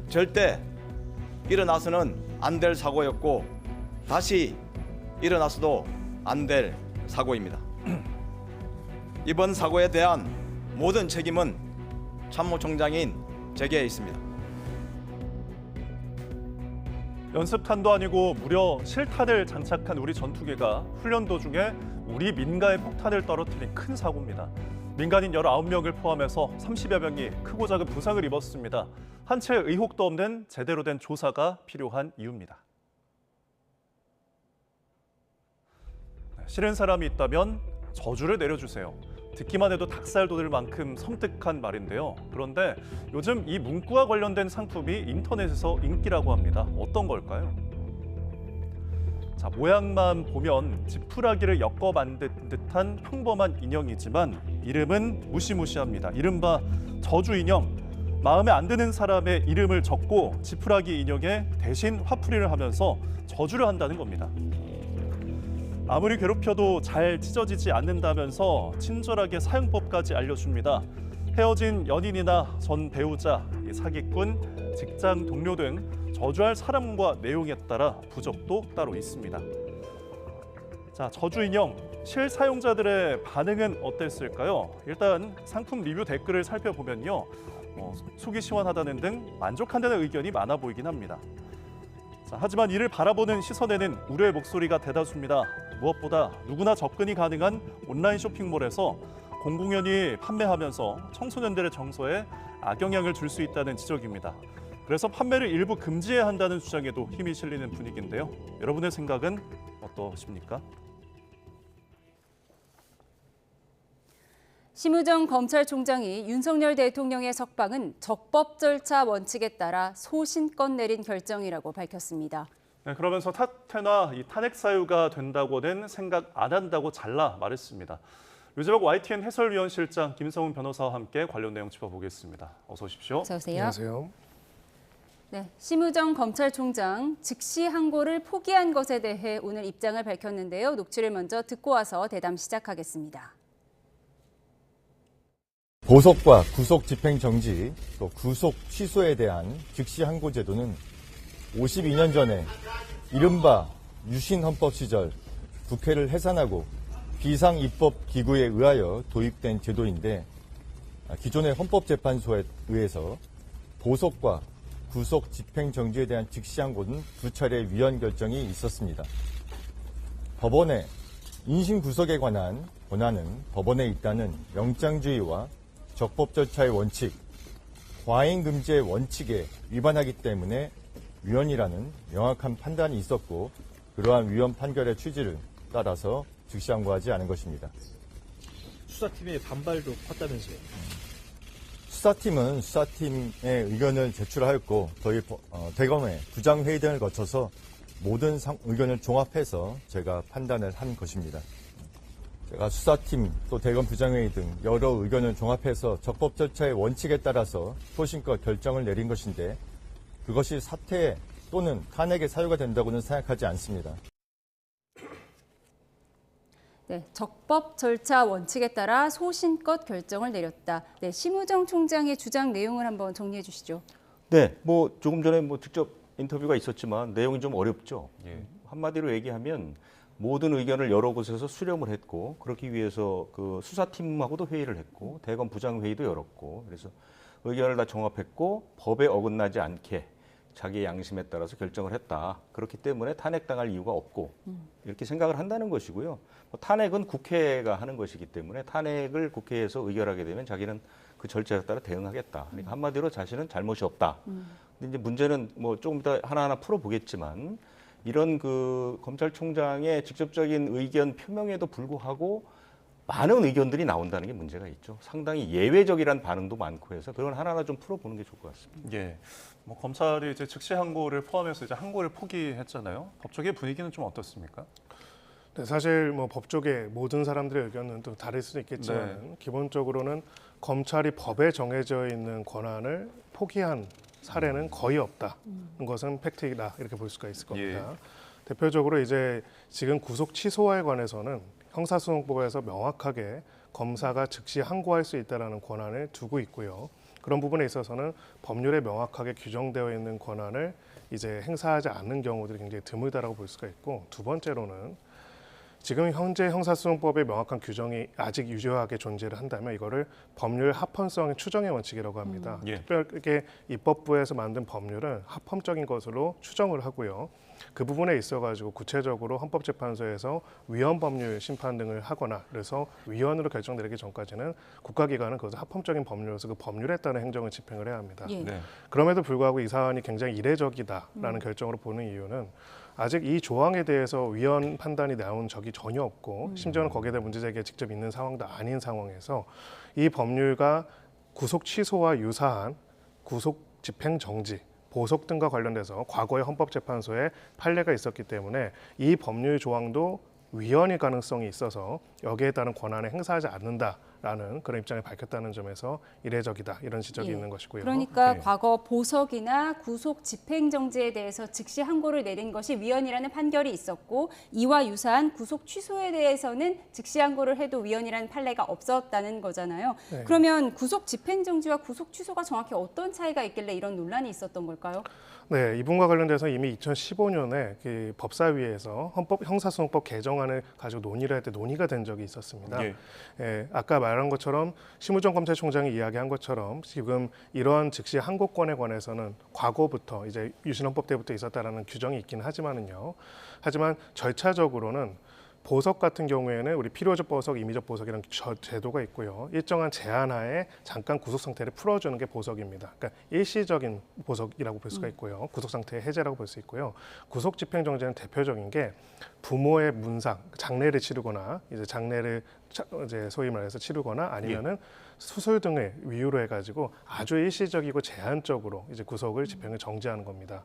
절대 일어나서는 안 될 사고였고 다시 일어나서도 안 될 사고입니다. 이번 사고에 대한 모든 책임은 참모총장인 제게 있습니다. 연습탄도 아니고 무려 실탄을 장착한 우리 전투기가 훈련 도중에 우리 민가에 폭탄을 떨어뜨린 큰 사고입니다. 민간인 19명을 포함해서 30여 명이 크고 작은 부상을 입었습니다. 한 채 의혹도 없는 제대로 된 조사가 필요한 이유입니다. 싫은 사람이 있다면 저주를 내려주세요. 듣기만 해도 닭살 돋을 만큼 섬뜩한 말인데요. 그런데 요즘 이 문구와 관련된 상품이 인터넷에서 인기라고 합니다. 어떤 걸까요? 자, 모양만 보면 지푸라기를 엮어 만든 듯한 평범한 인형이지만 이름은 무시무시합니다. 이른바 저주 인형. 마음에 안 드는 사람의 이름을 적고 지푸라기 인형에 대신 화풀이를 하면서 저주를 한다는 겁니다. 아무리 괴롭혀도 잘 찢어지지 않는다면서 친절하게 사용법까지 알려줍니다. 헤어진 연인이나 전 배우자, 사기꾼, 직장 동료 등 저주할 사람과 내용에 따라 부적도 따로 있습니다. 자, 저주 인형 실사용자들의 반응은 어땠을까요? 일단 상품 리뷰 댓글을 살펴보면요. 속이 시원하다는 등 만족한다는 의견이 많아 보이긴 합니다. 자, 하지만 이를 바라보는 시선에는 우려의 목소리가 대다수입니다. 무엇보다 누구나 접근이 가능한 온라인 쇼핑몰에서 공공연히 판매하면서 청소년들의 정서에 악영향을 줄 수 있다는 지적입니다. 그래서 판매를 일부 금지해야 한다는 주장에도 힘이 실리는 분위기인데요. 여러분의 생각은 어떠십니까? 심우정 검찰총장이 윤석열 대통령의 석방은 적법 절차 원칙에 따라 소신껏 내린 결정이라고 밝혔습니다. 네, 그러면서 사퇴나 탄핵 사유가 된다고는 생각 안 한다고 잘라 말했습니다. 류재석 YTN 해설위원 실장 김성훈 변호사와 함께 관련 내용 짚어보겠습니다. 어서 오십시오. 어서 오세요. 안녕하세요. 네, 심우정 검찰총장 즉시 항고를 포기한 것에 대해 오늘 입장을 밝혔는데요. 녹취를 먼저 듣고 와서 대담 시작하겠습니다. 보석과 구속 집행 정지, 또 구속 취소에 대한 즉시 항고 제도는 52년 전에 이른바 유신 헌법 시절 국회를 해산하고 비상 입법 기구에 의하여 도입된 제도인데 기존의 헌법재판소에 의해서 보석과 구속 집행 정지에 대한 즉시 항고는 2차례 위헌 결정이 있었습니다. 법원의 인신 구속에 관한 권한은 법원에 있다는 영장주의와 적법 절차의 원칙, 과잉 금지의 원칙에 위반하기 때문에 위헌이라는 명확한 판단이 있었고 그러한 위헌 판결의 취지를 따라서 즉시 항고하지 않은 것입니다. 수사팀의 반발도 컸다면서요? 수사팀은 수사팀의 의견을 제출하였고 저희 대검의 부장회의 등을 거쳐서 모든 의견을 종합해서 제가 판단을 한 것입니다. 제가 수사팀 또 대검 부장회의 등 여러 의견을 종합해서 적법 절차의 원칙에 따라서 소신껏 결정을 내린 것인데 그것이 사퇴 또는 탄핵의 사유가 된다고는 생각하지 않습니다. 네, 적법 절차 원칙에 따라 소신껏 결정을 내렸다. 네, 심우정 총장의 주장 내용을 한번 정리해 주시죠. 네, 뭐 조금 전에 직접 인터뷰가 있었지만 내용이 좀 어렵죠. 한마디로 얘기하면 모든 의견을 여러 곳에서 수렴을 했고 그렇기 위해서 그 수사팀하고도 회의를 했고 대검 부장회의도 열었고 그래서 의견을 다 종합했고 법에 어긋나지 않게 자기의 양심에 따라서 결정을 했다. 그렇기 때문에 탄핵당할 이유가 없고 이렇게 생각을 한다는 것이고요. 탄핵은 국회가 하는 것이기 때문에 탄핵을 국회에서 의결하게 되면 자기는 그 절차에 따라 대응하겠다. 그러니까 한마디로 자신은 잘못이 없다. 근데 이제 문제는 조금 더 하나하나 풀어보겠지만 이런 그 검찰총장의 직접적인 의견 표명에도 불구하고 많은 의견들이 나온다는 게 문제가 있죠. 상당히 예외적이란 반응도 많고 해서 그건 하나하나 좀 풀어보는 게 좋을 것 같습니다. 예, 검찰이 이제 즉시 항고를 포함해서 이제 항고를 포기했잖아요. 법조계 분위기는 좀 어떻습니까? 네, 사실 법조계 모든 사람들의 의견은 또 다를 수도 있겠지만 기본적으로는 검찰이 법에 정해져 있는 권한을 포기한 사례는 거의 없다는 것은 팩트이다 이렇게 볼 수가 있을 겁니다. 대표적으로 이제 지금 구속 취소에 관해서는 형사소송법에서 명확하게 검사가 즉시 항고할 수 있다는 권한을 두고 있고요. 그런 부분에 있어서는 법률에 명확하게 규정되어 있는 권한을 이제 행사하지 않는 경우들이 굉장히 드물다라고 볼 수가 있고 두 번째로는 지금 현재 형사소송법의 명확한 규정이 아직 유효하게 존재를 한다면 이거를 법률 합헌성의 추정의 원칙이라고 합니다. 특별하게 입법부에서 만든 법률은 합헌적인 것으로 추정을 하고요. 그 부분에 있어가지고 구체적으로 헌법재판소에서 위헌 법률 심판 등을 하거나 그래서 위헌으로 결정 내리기 전까지는 국가기관은 그것을 합헌적인 법률로서 그 법률에 따른 행정을 집행을 해야 합니다. 그럼에도 불구하고 이 사안이 굉장히 이례적이다라는 결정으로 보는 이유는 아직 이 조항에 대해서 위헌 판단이 나온 적이 전혀 없고 심지어는 거기에 대한 문제 제기가 직접 있는 상황도 아닌 상황에서 이 법률과 구속 취소와 유사한 구속 집행 정지 보석 등과 관련돼서 과거의 헌법재판소에 판례가 있었기 때문에 이 법률 조항도 위헌일 가능성이 있어서 여기에 따른 권한을 행사하지 않는다라는 그런 입장을 밝혔다는 점에서 이례적이다 이런 지적이 있는 것이고요. 그러니까 과거 보석이나 구속 집행정지에 대해서 즉시 항고를 내린 것이 위헌이라는 판결이 있었고 이와 유사한 구속 취소에 대해서는 즉시 항고를 해도 위헌이라는 판례가 없었다는 거잖아요. 네. 그러면 구속 집행정지와 구속 취소가 정확히 어떤 차이가 있길래 이런 논란이 있었던 걸까요? 네, 이 부분과 관련돼서 이미 2015년에 그 법사위에서 형사소송법 개정안을 가지고 논의를 할 때 논의가 된 적이 있었습니다. 아까 말한 것처럼 심우정 검찰총장이 이야기한 것처럼 지금 이러한 즉시 항고권에 관해서는 과거부터 이제 유신헌법 때부터 있었다라는 규정이 있긴 하지만은요. 하지만 절차적으로는 보석 같은 경우에는 우리 필요적 보석, 임의적 보석이라는 제도가 있고요. 일정한 제한하에 잠깐 구속 상태를 풀어주는 게 보석입니다. 그러니까 일시적인 보석이라고 볼 수가 있고요. 구속 상태의 해제라고 볼 수 있고요. 구속 집행정지는 대표적인 게 부모의 문상, 장례를 치르거나 이제 장례를 이제 소위 말해서 치르거나 아니면은 수술 등을 이유로 해가지고 아주 일시적이고 제한적으로 이제 구속을 집행을 정지하는 겁니다.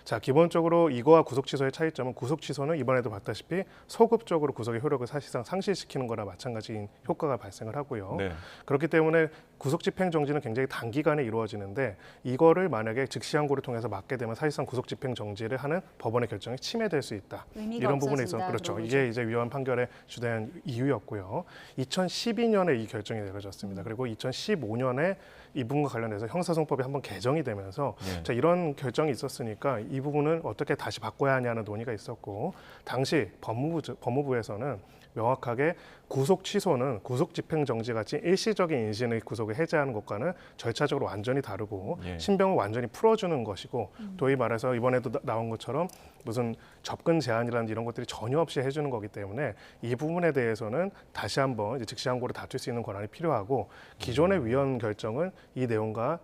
자, 기본적으로 이거와 구속 취소의 차이점은 구속 취소는 이번에도 봤다시피 소급적으로 구속의 효력을 사실상 상실시키는 거나 마찬가지인 효과가 발생을 하고요. 그렇기 때문에 구속 집행 정지는 굉장히 단기간에 이루어지는데 이거를 만약에 즉시 항고를 통해서 막게 되면 사실상 구속 집행 정지를 하는 법원의 결정이 침해될 수 있다. 이런 부분에 있어서 그렇죠. 이게 이제 위헌 판결의 주된 이유였고요. 2012년에 이 결정이 내려졌습니다. 그리고 2015년에 이 부분과 관련해서 형사소송법이 한번 개정이 되면서 자, 이런 결정이 있었으니까 이 부분을 어떻게 다시 바꿔야 하냐는 논의가 있었고 당시 법무부에서는 명확하게 구속 취소는 구속 집행 정지 같이 일시적인 인신의 구속을 해제하는 것과는 절차적으로 완전히 다르고 신병을 완전히 풀어주는 것이고 도의 말해서 이번에도 나온 것처럼 무슨 접근 제한이라든지 이런 것들이 전혀 없이 해주는 거기 때문에 이 부분에 대해서는 다시 한번 이제 즉시 항고를 다툴 수 있는 권한이 필요하고 기존의 위헌 결정은 이 내용과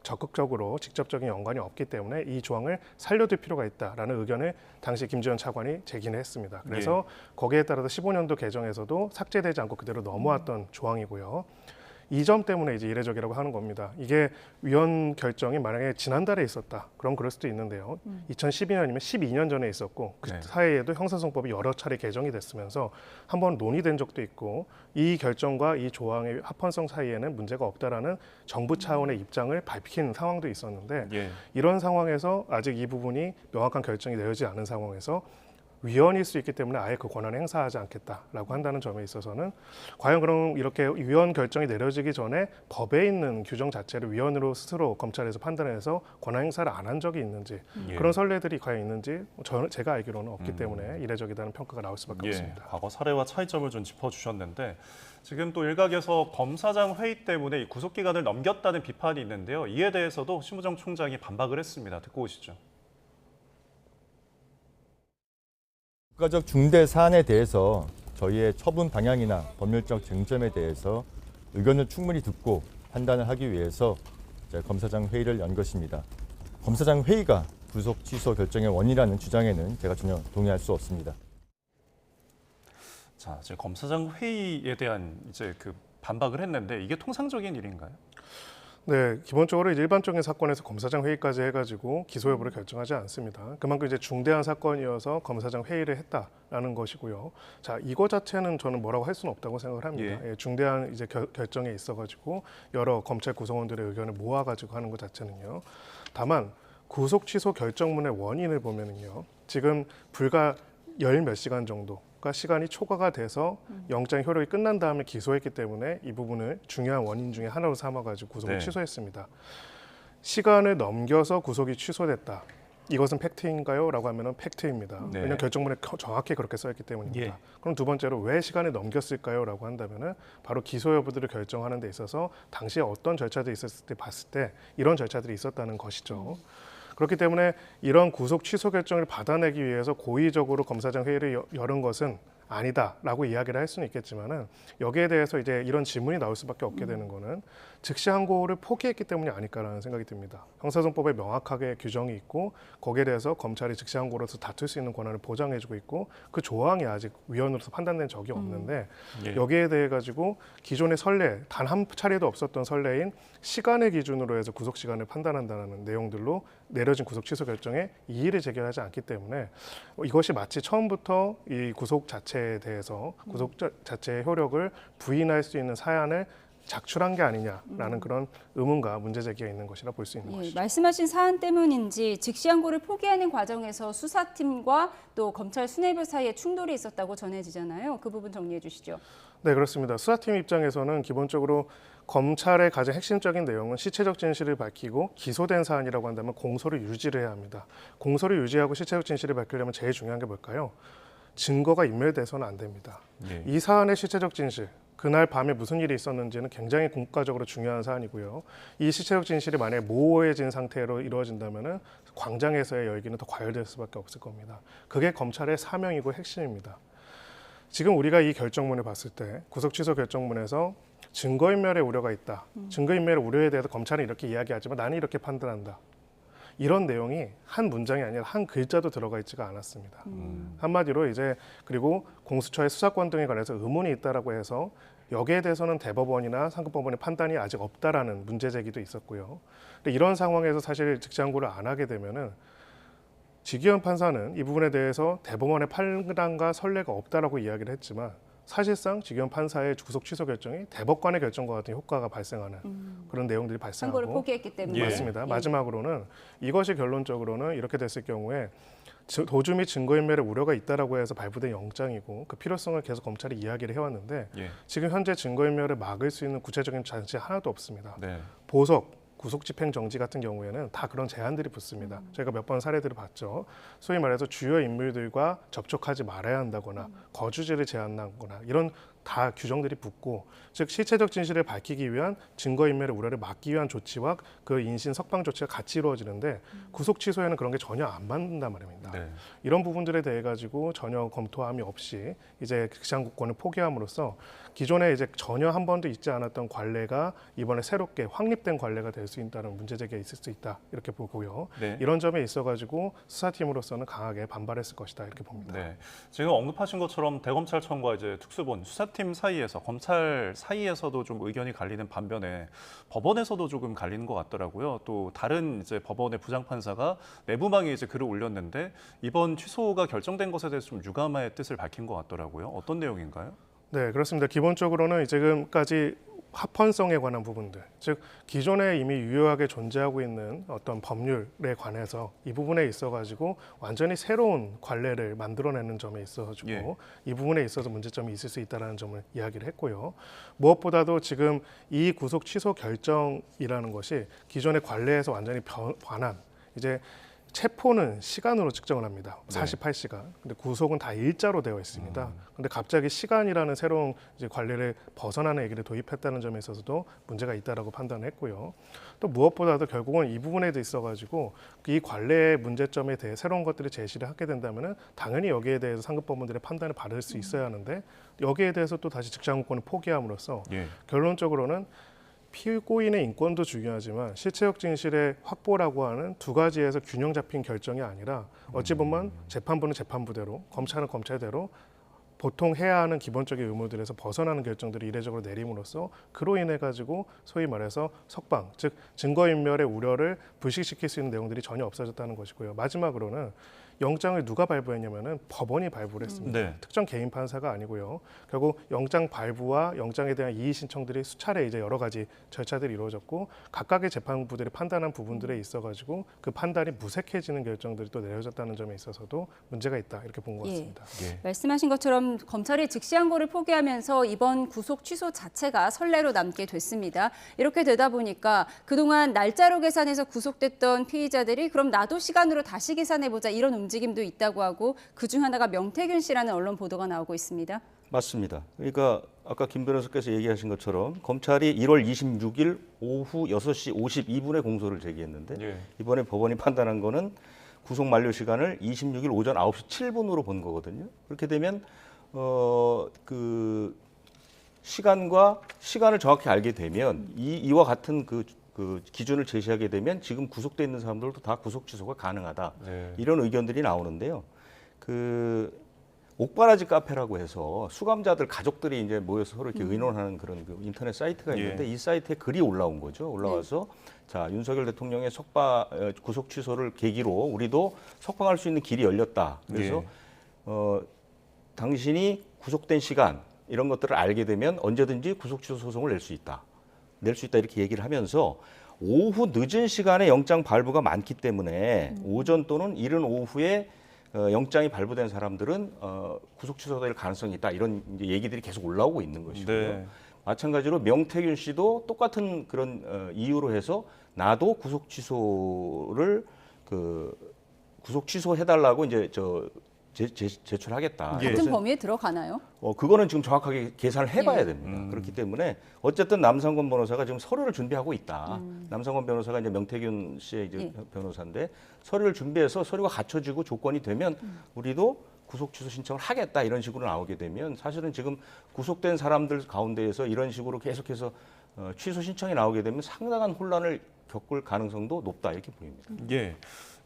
적극적으로 직접적인 연관이 없기 때문에 이 조항을 살려둘 필요가 있다라는 의견을 당시 김지현 차관이 제기를 했습니다. 그래서 거기에 따라서 15년도 개정에서도 삭제되지 않고 그대로 넘어왔던 조항이고요. 이 점 때문에 이제 이례적이라고 하는 겁니다. 이게 위헌 결정이 만약에 지난달에 있었다. 그럼 그럴 수도 있는데요. 2012년이면 12년 전에 있었고 그 사이에도 형사소송법이 여러 차례 개정이 됐으면서 한번 논의된 적도 있고 이 결정과 이 조항의 합헌성 사이에는 문제가 없다라는 정부 차원의 입장을 밝힌 상황도 있었는데 이런 상황에서 아직 이 부분이 명확한 결정이 내려지지 않은 상황에서 위헌일 수 있기 때문에 아예 그 권한을 행사하지 않겠다라고 한다는 점에 있어서는 과연 그럼 이렇게 위헌 결정이 내려지기 전에 법에 있는 규정 자체를 위헌으로 스스로 검찰에서 판단해서 권한 행사를 안 한 적이 있는지 그런 선례들이 과연 있는지 제가 알기로는 없기 때문에 이례적이다는 평가가 나올 수밖에 없습니다. 과거 사례와 차이점을 좀 짚어주셨는데 지금 또 일각에서 검사장 회의 때문에 이 구속기간을 넘겼다는 비판이 있는데요. 이에 대해서도 심우정 총장이 반박을 했습니다. 듣고 오시죠. 국가적 중대 사안에 대해서 저희의 처분 방향이나 법률적 쟁점에 대해서 의견을 충분히 듣고 판단을 하기 위해서 검사장 회의를 연 것입니다. 검사장 회의가 구속 취소 결정의 원인이라는 주장에는 제가 전혀 동의할 수 없습니다. 자, 이제 검사장 회의에 대한 이제 그 반박을 했는데 이게 통상적인 일인가요? 네, 기본적으로 이제 일반적인 사건에서 검사장 회의까지 해가지고 기소 여부를 결정하지 않습니다. 그만큼 이제 중대한 사건이어서 검사장 회의를 했다라는 것이고요. 자, 이거 자체는 저는 뭐라고 할 수는 없다고 생각을 합니다. 중대한 이제 결정에 있어가지고 여러 검찰 구성원들의 의견을 모아가지고 하는 것 자체는요. 다만 구속 취소 결정문의 원인을 보면은요, 지금 불과 열 몇 시간 정도. 시간이 초과가 돼서 영장 효력이 끝난 다음에 기소했기 때문에 이 부분을 중요한 원인 중에 하나로 삼아가지고 구속을 취소했습니다. 시간을 넘겨서 구속이 취소됐다. 이것은 팩트인가요? 라고 하면 팩트입니다. 왜냐하면 결정문에 정확히 그렇게 써있기 때문입니다. 그럼 두 번째로 왜 시간을 넘겼을까요? 라고 한다면 바로 기소 여부들을 결정하는 데 있어서 당시에 어떤 절차들이 있었을 때 봤을 때 이런 절차들이 있었다는 것이죠. 그렇기 때문에 이런 구속 취소 결정을 받아내기 위해서 고의적으로 검사장 회의를 열은 것은 아니다라고 이야기를 할 수는 있겠지만은 여기에 대해서 이제 이런 질문이 나올 수밖에 없게 되는 거는 즉시 항고를 포기했기 때문이 아닐까라는 생각이 듭니다. 형사소송법에 명확하게 규정이 있고 거기에 대해서 검찰이 즉시 항고로서 다툴 수 있는 권한을 보장해주고 있고 그 조항이 아직 위헌으로서 판단된 적이 없는데 여기에 대해 가지고 기존의 선례 단 한 차례도 없었던 선례인 시간의 기준으로 해서 구속 시간을 판단한다는 내용들로 내려진 구속 취소 결정에 이의를 제기하지 않기 때문에 이것이 마치 처음부터 이 구속 자체 자체에 대해서 구속 자체의 효력을 부인할 수 있는 사안을 작출한 게 아니냐라는 그런 의문과 문제 제기가 있는 것이라 볼 수 있는 것이죠. 말씀하신 사안 때문인지 즉시항고를 포기하는 과정에서 수사팀과 또 검찰 수뇌부 사이에 충돌이 있었다고 전해지잖아요. 그 부분 정리해 주시죠. 네, 그렇습니다. 수사팀 입장에서는 기본적으로 검찰의 가장 핵심적인 내용은 시체적 진실을 밝히고 기소된 사안이라고 한다면 공소를 유지를 해야 합니다. 공소를 유지하고 시체적 진실을 밝히려면 제일 중요한 게 뭘까요? 증거가 인멸돼서는 안 됩니다. 이 사안의 시체적 진실, 그날 밤에 무슨 일이 있었는지는 굉장히 국가적으로 중요한 사안이고요. 이 시체적 진실이 만약에 모호해진 상태로 이루어진다면 광장에서의 열기는 더 과열될 수밖에 없을 겁니다. 그게 검찰의 사명이고 핵심입니다. 지금 우리가 이 결정문을 봤을 때 구속 취소 결정문에서 증거인멸의 우려가 있다. 증거인멸의 우려에 대해서 검찰은 이렇게 이야기하지만 나는 이렇게 판단한다. 이런 내용이 한 문장이 아니라 한 글자도 들어가 있지가 않았습니다. 한마디로 이제 그리고 공수처의 수사권 등에 관해서 의문이 있다라고 해서 여기에 대해서는 대법원이나 상급법원의 판단이 아직 없다라는 문제 제기도 있었고요. 근데 이런 상황에서 사실 즉시항고를 안 하게 되면은 지기현 판사는 이 부분에 대해서 대법원의 판단과 선례가 없다라고 이야기를 했지만 사실상 지기현 판사의 구속 취소 결정이 대법관의 결정과 같은 효과가 발생하는 그런 내용들이 발생하고 항고를 포기했기 때문에 맞습니다. 마지막으로는 이것이 결론적으로는 이렇게 됐을 경우에 도주 및 증거인멸의 우려가 있다라고 해서 발부된 영장이고 그 필요성을 계속 검찰이 이야기를 해왔는데 지금 현재 증거인멸을 막을 수 있는 구체적인 장치 하나도 없습니다. 보석, 구속집행정지 같은 경우에는 다 그런 제한들이 붙습니다. 저희가 몇 번 사례들을 봤죠. 소위 말해서 주요 인물들과 접촉하지 말아야 한다거나 거주지를 제한하거나 이런 다 규정들이 붙고 즉 실체적 진실을 밝히기 위한 증거인멸의 우려를 막기 위한 조치와 그 인신 석방 조치가 같이 이루어지는데 구속 취소에는 그런 게 전혀 안 맞는단 말입니다. 이런 부분들에 대해 가지고 전혀 검토함이 없이 이제 즉시항고권을 포기함으로써 기존에 이제 전혀 한 번도 있지 않았던 관례가 이번에 새롭게 확립된 관례가 될 수 있다는 문제 제기가 있을 수 있다 이렇게 보고요. 이런 점에 있어가지고 수사팀으로서는 강하게 반발했을 것이다 이렇게 봅니다. 지금 언급하신 것처럼 대검찰청과 이제 특수본 수사팀 사이에서 검찰 사이에서도 좀 의견이 갈리는 반면에 법원에서도 조금 갈리는 것 같더라고요. 또 다른 이제 법원의 부장판사가 내부망에 이제 글을 올렸는데 이번 취소가 결정된 것에 대해서 좀 유감의 뜻을 밝힌 것 같더라고요. 어떤 내용인가요? 네, 그렇습니다. 기본적으로는 지금까지 합헌성에 관한 부분들, 즉 기존에 이미 유효하게 존재하고 있는 어떤 법률에 관해서 이 부분에 있어가지고 완전히 새로운 관례를 만들어내는 점에 있어가지고 이 부분에 있어서 문제점이 있을 수 있다는 점을 이야기를 했고요. 무엇보다도 지금 이 구속 취소 결정이라는 것이 기존의 관례에서 완전히 반한 이제 체포는 시간으로 측정을 합니다. 48시간. 근데 구속은 다 일자로 되어 있습니다. 근데 갑자기 시간이라는 새로운 이제 관례를 벗어나는 얘기를 도입했다는 점에 있어서도 문제가 있다라고 판단했고요. 또 무엇보다도 결국은 이 부분에 있어가지고 이 관례의 문제점에 대해 새로운 것들을 제시를 하게 된다면은 당연히 여기에 대해서 상급법원들의 판단을 받을 수 있어야 하는데 여기에 대해서 또 다시 즉시항고권을 포기함으로써 결론적으로는 피고인의 인권도 중요하지만 실체적 진실의 확보라고 하는 두 가지에서 균형 잡힌 결정이 아니라 어찌 보면 재판부는 재판부대로 검찰은 검찰대로 보통 해야 하는 기본적인 의무들에서 벗어나는 결정들을 이례적으로 내림으로써 그로 인해 가지고 소위 말해서 석방, 즉 증거인멸의 우려를 불식시킬 수 있는 내용들이 전혀 없어졌다는 것이고요. 마지막으로는 영장을 누가 발부했냐면은 법원이 발부를 했습니다. 특정 개인 판사가 아니고요. 결국 영장 발부와 영장에 대한 이의 신청들이 수차례 이제 여러 가지 절차들이 이루어졌고 각각의 재판부들이 판단한 부분들에 있어가지고 그 판단이 무색해지는 결정들이 또 내려졌다는 점에 있어서도 문제가 있다 이렇게 본 것 같습니다. 말씀하신 것처럼 검찰이 즉시항고를 포기하면서 이번 구속 취소 자체가 선례로 남게 됐습니다. 이렇게 되다 보니까 그동안 날짜로 계산해서 구속됐던 피의자들이 그럼 나도 시간으로 다시 계산해보자 이런 움직임도 있다고 하고 그중 하나가 명태균 씨라는 언론 보도가 나오고 있습니다. 맞습니다. 그러니까 아까 김 변호사께서 얘기하신 것처럼 검찰이 1월 26일 오후 6시 52분에 공소를 제기했는데 이번에 법원이 판단한 거는 구속 만료 시간을 26일 오전 9시 7분으로 본 거거든요. 그렇게 되면 그 시간을 정확히 알게 되면 이와 같은 그 기준을 제시하게 되면 지금 구속돼 있는 사람들도 다 구속 취소가 가능하다. 이런 의견들이 나오는데요. 그 옥바라지 카페라고 해서 수감자들 가족들이 이제 모여서 서로 이렇게 의논하는 그런 그 인터넷 사이트가 있는데 이 사이트에 글이 올라온 거죠. 올라와서 자, 윤석열 대통령의 구속 취소를 계기로 우리도 석방할 수 있는 길이 열렸다. 그래서 당신이 구속된 시간 이런 것들을 알게 되면 언제든지 구속 취소 소송을 낼 수 있다 이렇게 얘기를 하면서 오후 늦은 시간에 영장 발부가 많기 때문에 오전 또는 이른 오후에 영장이 발부된 사람들은 구속 취소될 가능성이 있다 이런 이제 얘기들이 계속 올라오고 있는 것이고요. 네. 마찬가지로 명태균 씨도 똑같은 그런 이유로 해서 나도 구속 취소를 구속 취소해달라고 이제 제출하겠다. 같은 범위에 들어가나요? 그거는 지금 정확하게 계산을 해봐야 됩니다. 그렇기 때문에 어쨌든 남상권 변호사가 지금 서류를 준비하고 있다. 남상권 변호사가 이제 명태균 씨의 이제 변호사인데 서류를 준비해서 서류가 갖춰지고 조건이 되면 우리도 구속 취소 신청을 하겠다 이런 식으로 나오게 되면 사실은 지금 구속된 사람들 가운데에서 이런 식으로 계속해서 취소 신청이 나오게 되면 상당한 혼란을 겪을 가능성도 높다 이렇게 보입니다. 예.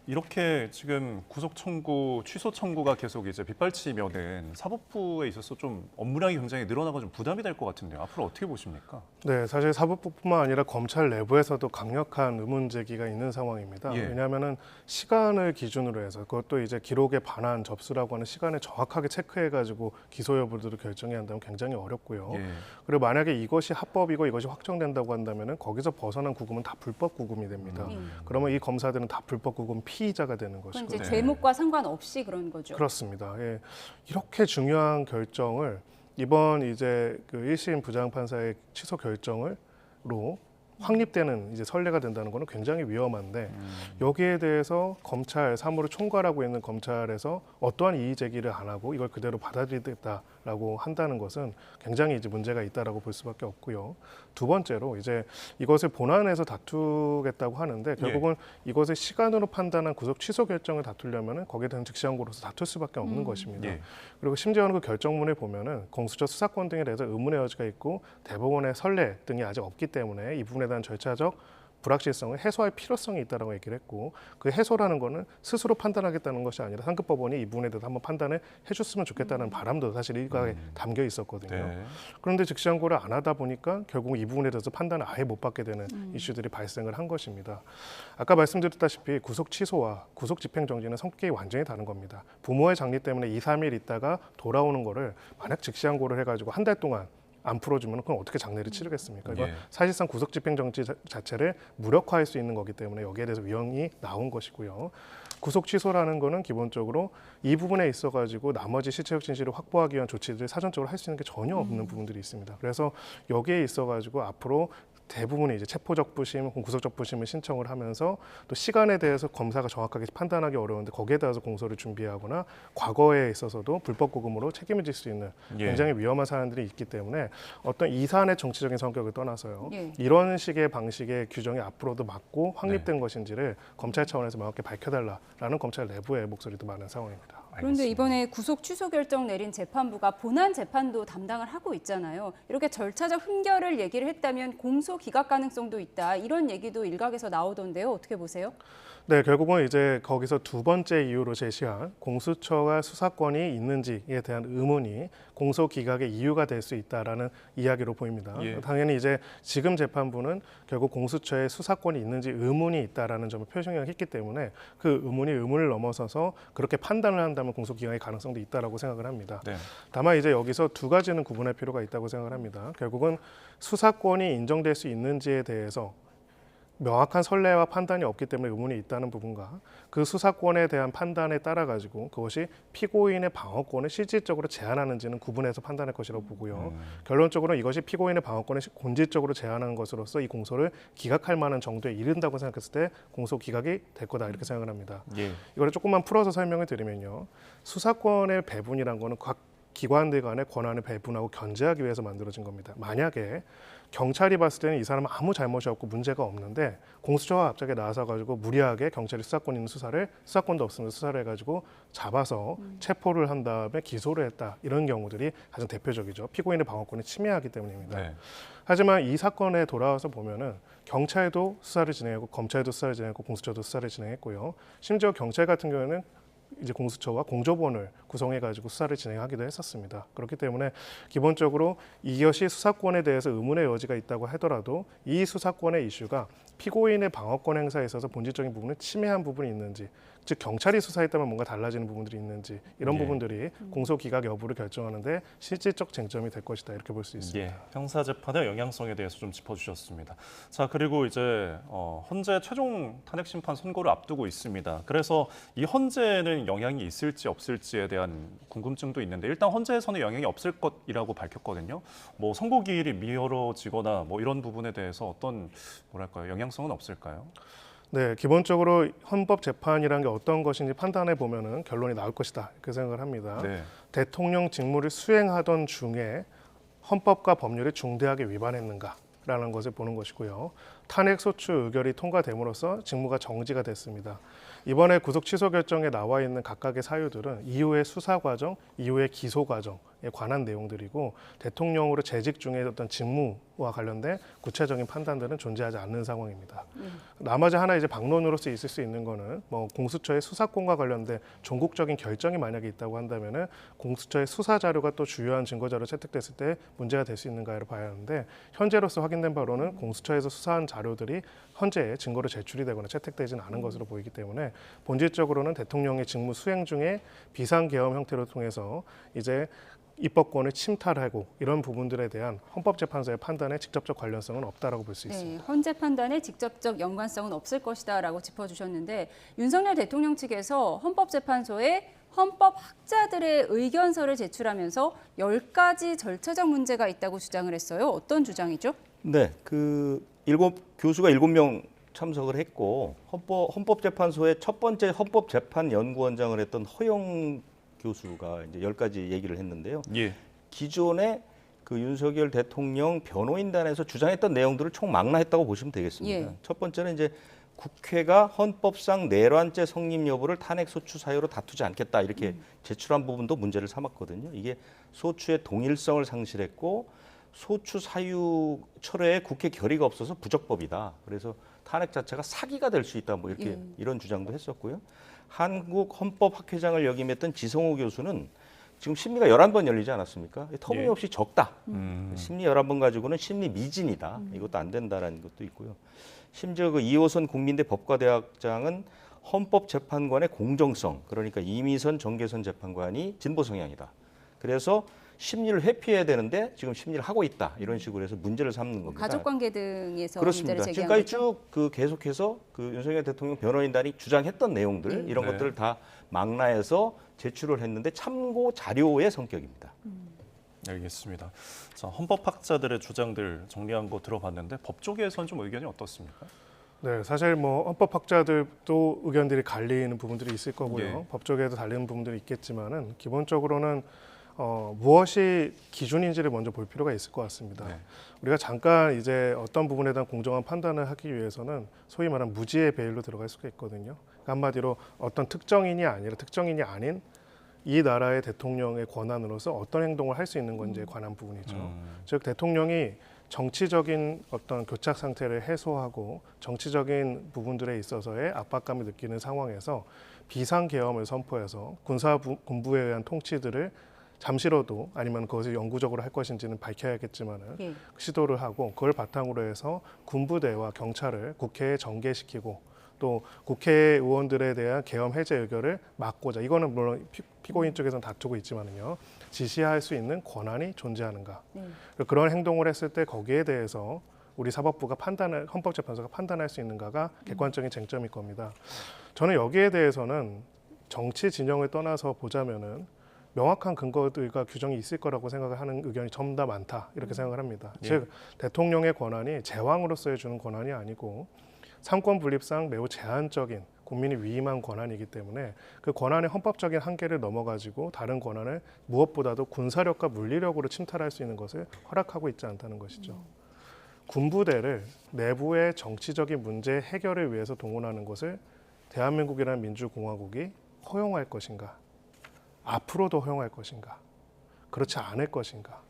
이렇게 지금 구속 청구, 취소 청구가 계속 이제 빗발치면은 사법부에 있어서 좀 업무량이 굉장히 늘어나고 좀 부담이 될 것 같은데요. 앞으로 어떻게 보십니까? 네, 사실 사법부뿐만 아니라 검찰 내부에서도 강력한 의문 제기가 있는 상황입니다. 예. 왜냐하면은 시간을 기준으로 해서 그것도 이제 기록에 반환 접수라고 하는 시간을 정확하게 체크해가지고 기소 여부들을 결정해야 한다면 굉장히 어렵고요. 예. 그리고 만약에 이것이 합법이고 이것이 확정된다고 한다면은 거기서 벗어난 구금은 다 불법 구금이 됩니다. 그러면 이 검사들은 다 불법 구금 피의자가 되는 그건 것이고. 이제 죄목과 상관없이 그런 거죠. 그렇습니다. 예. 이렇게 중요한 결정을 이번 이제 그 1심 부장판사의 취소 결정으로 확립되는 이제 선례가 된다는 것은 굉장히 위험한데 여기에 대해서 검찰 사무를 총괄하고 있는 검찰에서 어떠한 이의 제기를 안 하고 이걸 그대로 받아들이겠다라고 한다는 것은 굉장히 이제 문제가 있다라고 볼 수밖에 없고요. 두 번째로 이제 이것을 본안에서 다투겠다고 하는데 결국은 이것을 시간으로 판단한 구속 취소 결정을 다투려면은 거기에 대한 즉시항고로서 다툴 수밖에 없는 것입니다. 예. 그리고 심지어는 그 결정문을 보면은 공수처 수사권 등에 대해서 의문의 여지가 있고 대법원의 선례 등이 아직 없기 때문에 이 부분에 대한 절차적 불확실성을 해소할 필요성이 있다라고 얘기를 했고 그 해소라는 거는 스스로 판단하겠다는 것이 아니라 상급 법원이 이 부분에 대해서 한번 판단을 해줬으면 좋겠다는 바람도 사실 일각에 담겨 있었거든요. 네. 그런데 즉시항고를 안 하다 보니까 결국 이 부분에 대해서 판단을 아예 못 받게 되는 이슈들이 발생을 한 것입니다. 아까 말씀드렸다시피 구속 취소와 구속 집행정지는 성격이 완전히 다른 겁니다. 부모의 장례 때문에 2, 3일 있다가 돌아오는 거를 만약 즉시항고를 해가지고 한 달 동안 안 풀어주면 그건 어떻게 장례를 치르겠습니까? 이건 예. 사실상 구속 집행정지 자체를 무력화할 수 있는 거기 때문에 여기에 대해서 위헌이 나온 것이고요. 구속 취소라는 거는 기본적으로 이 부분에 있어가지고 나머지 실체적 진실을 확보하기 위한 조치들을 사전적으로 할 수 있는 게 전혀 없는 부분들이 있습니다. 그래서 여기에 있어가지고 앞으로 대부분의 이제 체포적 부심, 구속적 부심을 신청을 하면서 또 시간에 대해서 검사가 정확하게 판단하기 어려운데 거기에 따라서 공소를 준비하거나 과거에 있어서도 불법 구금으로 책임을 질 수 있는 굉장히 위험한 사안들이 있기 때문에 어떤 이 사안의 정치적인 성격을 떠나서요. 이런 식의 방식의 규정이 앞으로도 맞고 확립된 것인지를 검찰 차원에서 명확히 밝혀달라라는 검찰 내부의 목소리도 많은 상황입니다. 그런데 이번에 구속 취소 결정 내린 재판부가 본안 재판도 담당을 하고 있잖아요. 이렇게 절차적 흠결을 얘기를 했다면 공소 기각 가능성도 있다. 이런 얘기도 일각에서 나오던데요. 어떻게 보세요? 네, 결국은 이제 거기서 두 번째 이유로 제시한 공수처가 수사권이 있는지에 대한 의문이 공소 기각의 이유가 될 수 있다라는 이야기로 보입니다. 예. 당연히 이제 지금 재판부는 결국 공수처에 수사권이 있는지 의문이 있다라는 점을 표명을 했기 때문에 그 의문이 의문을 넘어서서 그렇게 판단을 한다면 공소 기각의 가능성도 있다라고 생각을 합니다. 네. 다만 이제 여기서 두 가지는 구분할 필요가 있다고 생각을 합니다. 결국은 수사권이 인정될 수 있는지에 대해서 명확한 선례와 판단이 없기 때문에 의문이 있다는 부분과 그 수사권에 대한 판단에 따라 가지고 그것이 피고인의 방어권을 실질적으로 제한하는지는 구분해서 판단할 것이라고 보고요. 결론적으로 이것이 피고인의 방어권을 본질적으로 제한하는 것으로서 이 공소를 기각할 만한 정도에 이른다고 생각했을 때 공소 기각이 될 거다 이렇게 생각을 합니다. 예. 이거를 조금만 풀어서 설명을 드리면요. 수사권의 배분이란 거는 각 기관들 간의 권한을 배분하고 견제하기 위해서 만들어진 겁니다. 만약에 경찰이 봤을 때는 이 사람은 아무 잘못이 없고 문제가 없는데 공수처가 갑자기 나와서 가지고 무리하게 경찰이 수사권 있는 수사권도 없으면 수사를 해가지고 잡아서 체포를 한 다음에 기소를 했다. 이런 경우들이 가장 대표적이죠. 피고인의 방어권을 침해하기 때문입니다. 네. 하지만 이 사건에 돌아와서 보면은 경찰도 수사를 진행했고 검찰도 수사를 진행했고 공수처도 수사를 진행했고요. 심지어 경찰 같은 경우에는 이제 공수처와 공조본을 구성해가지고 수사를 진행하기도 했었습니다. 그렇기 때문에 기본적으로 이것이 수사권에 대해서 의문의 여지가 있다고 하더라도 이 수사권의 이슈가 피고인의 방어권 행사에 있어서 본질적인 부분을 침해한 부분이 있는지 즉 경찰이 수사했다면 뭔가 달라지는 부분들이 있는지 이런 예. 부분들이 공소 기각 여부를 결정하는데 실질적 쟁점이 될 것이다 이렇게 볼 수 있습니다. 예, 형사 재판의 영향성에 대해서 좀 짚어주셨습니다. 자, 그리고 이제 헌재 최종 탄핵 심판 선고를 앞두고 있습니다. 그래서 이 헌재는 영향이 있을지 없을지에 대한 궁금증도 있는데 일단 헌재에서는 영향이 없을 것이라고 밝혔거든요. 뭐 선고 기일이 미뤄지거나 뭐 이런 부분에 대해서 어떤 뭐랄까요 영향성은 없을까요? 네, 기본적으로 헌법재판이라는 게 어떤 것인지 판단해 보면은 결론이 나올 것이다 이렇게 생각을 합니다. 네. 대통령 직무를 수행하던 중에 헌법과 법률을 중대하게 위반했는가라는 것을 보는 것이고요. 탄핵 소추 의결이 통과됨으로써 직무가 정지가 됐습니다. 이번에 구속 취소 결정에 나와 있는 각각의 사유들은 이후의 수사 과정, 이후의 기소 과정에 관한 내용들이고 대통령으로 재직 중에 어떤 직무와 관련된 구체적인 판단들은 존재하지 않는 상황입니다. 나머지 하나 이제 방론으로서 있을 수 있는 거는 뭐 공수처의 수사권과 관련된 종국적인 결정이 만약에 있다고 한다면은 공수처의 수사 자료가 또 주요한 증거 자료 채택됐을 때 문제가 될 수 있는가를 봐야 하는데 현재로서 확인된 바로는 공수처에서 수사한 자료들이 헌재에 증거로 제출이 되거나 채택되지는 않은 것으로 보이기 때문에 본질적으로는 대통령의 직무 수행 중에 비상계엄 형태로 통해서 이제 입법권을 침탈하고 이런 부분들에 대한 헌법재판소의 판단에 직접적 관련성은 없다라고 볼 수 있습니다. 네, 헌재 판단에 직접적 연관성은 없을 것이다라고 짚어주셨는데 윤석열 대통령 측에서 헌법재판소에 헌법학자들의 의견서를 제출하면서 10가지 절차적 문제가 있다고 주장을 했어요. 어떤 주장이죠? 네, 교수가 7명 참석을 했고 헌법재판소의 첫 번째 헌법재판연구원장을 했던 허영 교수가 이제 10가지 얘기를 했는데요. 예. 기존에 그 윤석열 대통령 변호인단에서 주장했던 내용들을 총망라했다고 보시면 되겠습니다. 예. 첫 번째는 이제 국회가 헌법상 내란죄 성립 여부를 탄핵 소추 사유로 다투지 않겠다 이렇게 제출한 부분도 문제를 삼았거든요. 이게 소추의 동일성을 상실했고 소추 사유 철회에 국회 결의가 없어서 부적법이다. 그래서 탄핵 자체가 사기가 될 수 있다. 뭐 이렇게 이런 주장도 했었고요. 한국 헌법학회장을 역임했던 지성호 교수는 지금 심리가 11번 열리지 않았습니까? 터무니없이 적다. 심리 11번 가지고는 심리 미진이다. 이것도 안 된다라는 것도 있고요. 심지어 그 이호선 국민대 법과대학장은 헌법재판관의 공정성, 그러니까 이미선 정계선 재판관이 진보 성향이다. 그래서 심리를 회피해야 되는데 지금 심리를 하고 있다. 이런 식으로 해서 문제를 삼는 겁니다. 가족관계 등에서 그렇습니다. 문제를 제기한 지금까지 거죠? 쭉 계속해서 윤석열 대통령 변호인단이 주장했던 내용들 이런 것들을 다 망라해서 제출을 했는데 참고 자료의 성격입니다. 알겠습니다. 자, 헌법학자들의 주장들 정리한 거 들어봤는데 법조계에서는 좀 의견이 어떻습니까? 네, 사실 뭐 헌법학자들도 의견들이 갈리는 부분들이 있을 거고요. 예. 법조계에도 달리는 부분들이 있겠지만은 기본적으로는 무엇이 기준인지를 먼저 볼 필요가 있을 것 같습니다. 네. 우리가 잠깐 이제 어떤 부분에 대한 공정한 판단을 하기 위해서는 소위 말하는 무지의 배일로 들어갈 수가 있거든요. 그러니까 한마디로 어떤 특정인이 아니라 특정인이 아닌 이 나라의 대통령의 권한으로서 어떤 행동을 할 수 있는 건지에 관한 부분이죠. 즉 대통령이 정치적인 어떤 교착 상태를 해소하고 정치적인 부분들에 있어서의 압박감을 느끼는 상황에서 비상계엄을 선포해서 군부에 의한 통치들을 잠시라도 아니면 그것을 영구적으로 할 것인지는 밝혀야겠지만은 시도를 하고 그걸 바탕으로 해서 군부대와 경찰을 국회에 전개시키고 또 국회의원들에 대한 계엄 해제 의결을 막고자 이거는 물론 피고인 쪽에서는 다투고 있지만은요 지시할 수 있는 권한이 존재하는가 그런 행동을 했을 때 거기에 대해서 우리 사법부가 헌법재판소가 판단할 수 있는가가 객관적인 쟁점일 겁니다. 저는 여기에 대해서는 정치 진영을 떠나서 보자면은 명확한 근거들과 규정이 있을 거라고 생각을 하는 의견이 전부 다 많다 이렇게 생각을 합니다. 즉 대통령의 권한이 제왕으로서의 주는 권한이 아니고 삼권 분립상 매우 제한적인 국민이 위임한 권한이기 때문에 그 권한의 헌법적인 한계를 넘어가지고 다른 권한을 무엇보다도 군사력과 물리력으로 침탈할 수 있는 것을 허락하고 있지 않다는 것이죠. 군부대를 내부의 정치적인 문제 해결을 위해서 동원하는 것을 대한민국이라는 민주공화국이 허용할 것인가? 앞으로도 허용할 것인가? 그렇지 않을 것인가?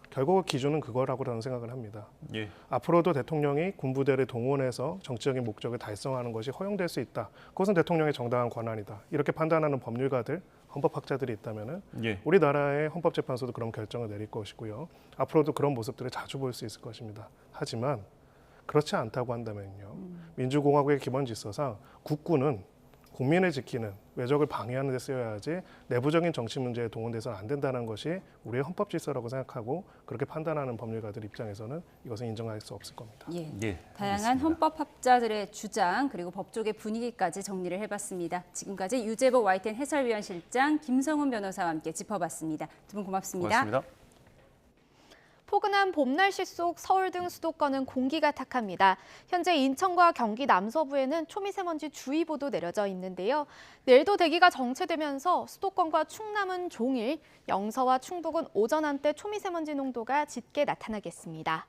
결국 기준은 그거라고 저는 생각을 합니다. 예. 앞으로도 대통령이 군부대를 동원해서 정치적인 목적을 달성하는 것이 허용될 수 있다. 그것은 대통령의 정당한 권한이다. 이렇게 판단하는 법률가들, 헌법학자들이 있다면은 우리나라의 헌법재판소도 그런 결정을 내릴 것이고요. 앞으로도 그런 모습들을 자주 볼 수 있을 것입니다. 하지만 그렇지 않다고 한다면요. 민주공화국의 기본 질서상 국군은 국민을 지키는 외적을 방해하는 데 쓰여야지 내부적인 정치 문제에 동원돼서는 안 된다는 것이 우리의 헌법 질서라고 생각하고 그렇게 판단하는 법률가들 입장에서는 이것은 인정할 수 없을 겁니다. 예, 다양한 헌법학자들의 주장 그리고 법조계 분위기까지 정리를 해봤습니다. 지금까지 유재복 YTN 해설위원 실장 김성훈 변호사와 함께 짚어봤습니다. 두 분 고맙습니다. 고맙습니다. 포근한 봄 날씨 속 서울 등 수도권은 공기가 탁합니다. 현재 인천과 경기 남서부에는 초미세먼지 주의보도 내려져 있는데요. 내일도 대기가 정체되면서 수도권과 충남은 종일, 영서와 충북은 오전 한때 초미세먼지 농도가 짙게 나타나겠습니다.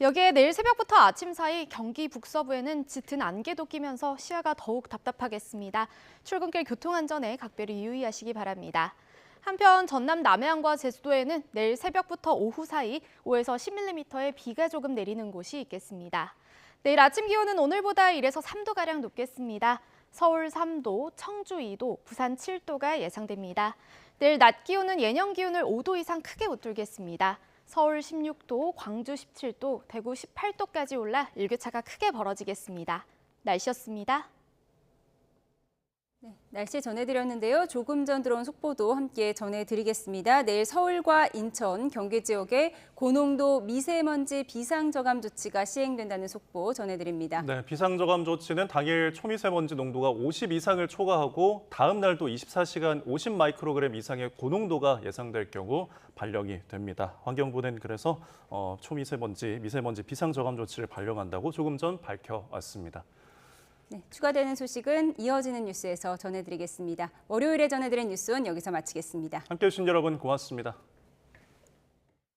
여기에 내일 새벽부터 아침 사이 경기 북서부에는 짙은 안개도 끼면서 시야가 더욱 답답하겠습니다. 출근길 교통안전에 각별히 유의하시기 바랍니다. 한편 전남 남해안과 제주도에는 내일 새벽부터 오후 사이 5에서 10mm의 비가 조금 내리는 곳이 있겠습니다. 내일 아침 기온은 오늘보다 1에서 3도가량 높겠습니다. 서울 3도, 청주 2도, 부산 7도가 예상됩니다. 내일 낮 기온은 예년 기온을 5도 이상 크게 웃돌겠습니다. 서울 16도, 광주 17도, 대구 18도까지 올라 일교차가 크게 벌어지겠습니다. 날씨였습니다. 네, 날씨 전해드렸는데요. 조금 전 들어온 속보도 함께 전해드리겠습니다. 내일 서울과 인천, 경기 지역에 고농도 미세먼지 비상저감 조치가 시행된다는 속보 전해드립니다. 네, 비상저감 조치는 당일 초미세먼지 농도가 50 이상을 초과하고 다음 날도 24시간 50 마이크로그램 이상의 고농도가 예상될 경우 발령이 됩니다. 환경부는 그래서 초미세먼지, 미세먼지 비상저감 조치를 발령한다고 조금 전 밝혀왔습니다. 네, 추가되는 소식은 이어지는 뉴스에서 전해드리겠습니다. 월요일에 전해드린 뉴스는 여기서 마치겠습니다. 함께해 주신 여러분 고맙습니다.